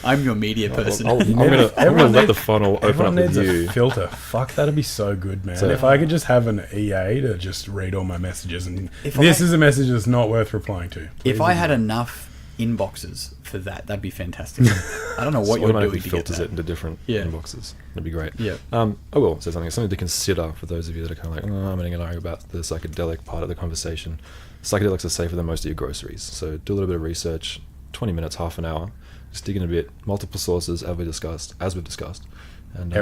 Speaker 2: I'm your media person.
Speaker 3: I'm
Speaker 1: You
Speaker 3: gonna
Speaker 1: never- everyone
Speaker 3: let the
Speaker 1: needs-
Speaker 3: funnel open up
Speaker 1: Everyone
Speaker 3: with
Speaker 1: needs
Speaker 3: you.
Speaker 1: a filter. Fuck, that'd be so good, man.
Speaker 3: So-
Speaker 1: if I could just have an EA to just read all my messages, and
Speaker 2: If
Speaker 1: this
Speaker 2: I-
Speaker 1: is a message that's not worth replying to.
Speaker 2: If
Speaker 1: Please
Speaker 2: I had
Speaker 1: ignore.
Speaker 2: enough inboxes for that'd be fantastic. I don't know what
Speaker 3: It
Speaker 2: you're
Speaker 3: automatically
Speaker 2: doing to get
Speaker 3: filters
Speaker 2: that.
Speaker 3: it into different
Speaker 2: Yeah.
Speaker 3: inboxes. That'd be great.
Speaker 2: Yeah.
Speaker 3: I will say something. It's something to consider for those of you that are kind of like, I'm going to argue about the psychedelic part of the conversation. Psychedelics are safer than most of your groceries. So do a little bit of research, 20 minutes, half an hour. Just dig in a bit. Multiple sources, as we've discussed. And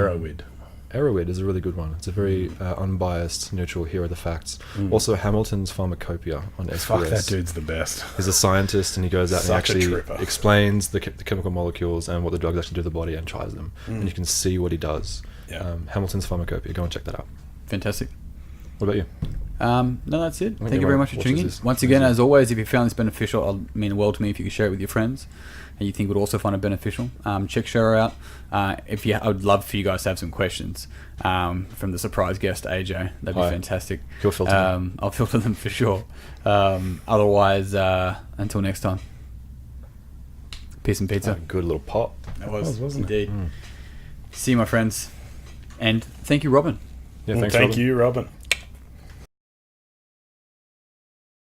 Speaker 3: Arrowweed is a really good one. It's a very unbiased, neutral, here are the facts. Also, Hamilton's Pharmacopoeia on SBS.
Speaker 1: Fuck, that dude's the best.
Speaker 3: He's a scientist, and he goes out
Speaker 1: Such a
Speaker 3: and he actually
Speaker 1: tripper.
Speaker 3: explains the chemical molecules and what the drugs actually do to the body and tries them. And you can see what he does.
Speaker 1: Yeah.
Speaker 3: Hamilton's Pharmacopoeia. Go and check that out.
Speaker 2: Fantastic.
Speaker 3: What about you?
Speaker 2: No, that's it. Thank you
Speaker 3: everyone
Speaker 2: very much for tuning in.
Speaker 3: watches this.
Speaker 2: Once again, as always, if you found this beneficial, it'll mean the world to me if you could share it with your friends and you think would also find it beneficial. Check Shara out. I would love for you guys to have some questions from the surprise guest, AJ. That'd be fantastic.
Speaker 3: He'll filter them.
Speaker 2: I'll filter them for sure. Otherwise, until next time. Peace and pizza.
Speaker 3: Good little pot.
Speaker 2: That was,
Speaker 1: wasn't it?
Speaker 2: indeed. See you, my friends. And thank you, Robin.
Speaker 3: Yeah,
Speaker 1: Well,
Speaker 3: thanks,
Speaker 1: thank
Speaker 3: Robin.
Speaker 1: you, Robin.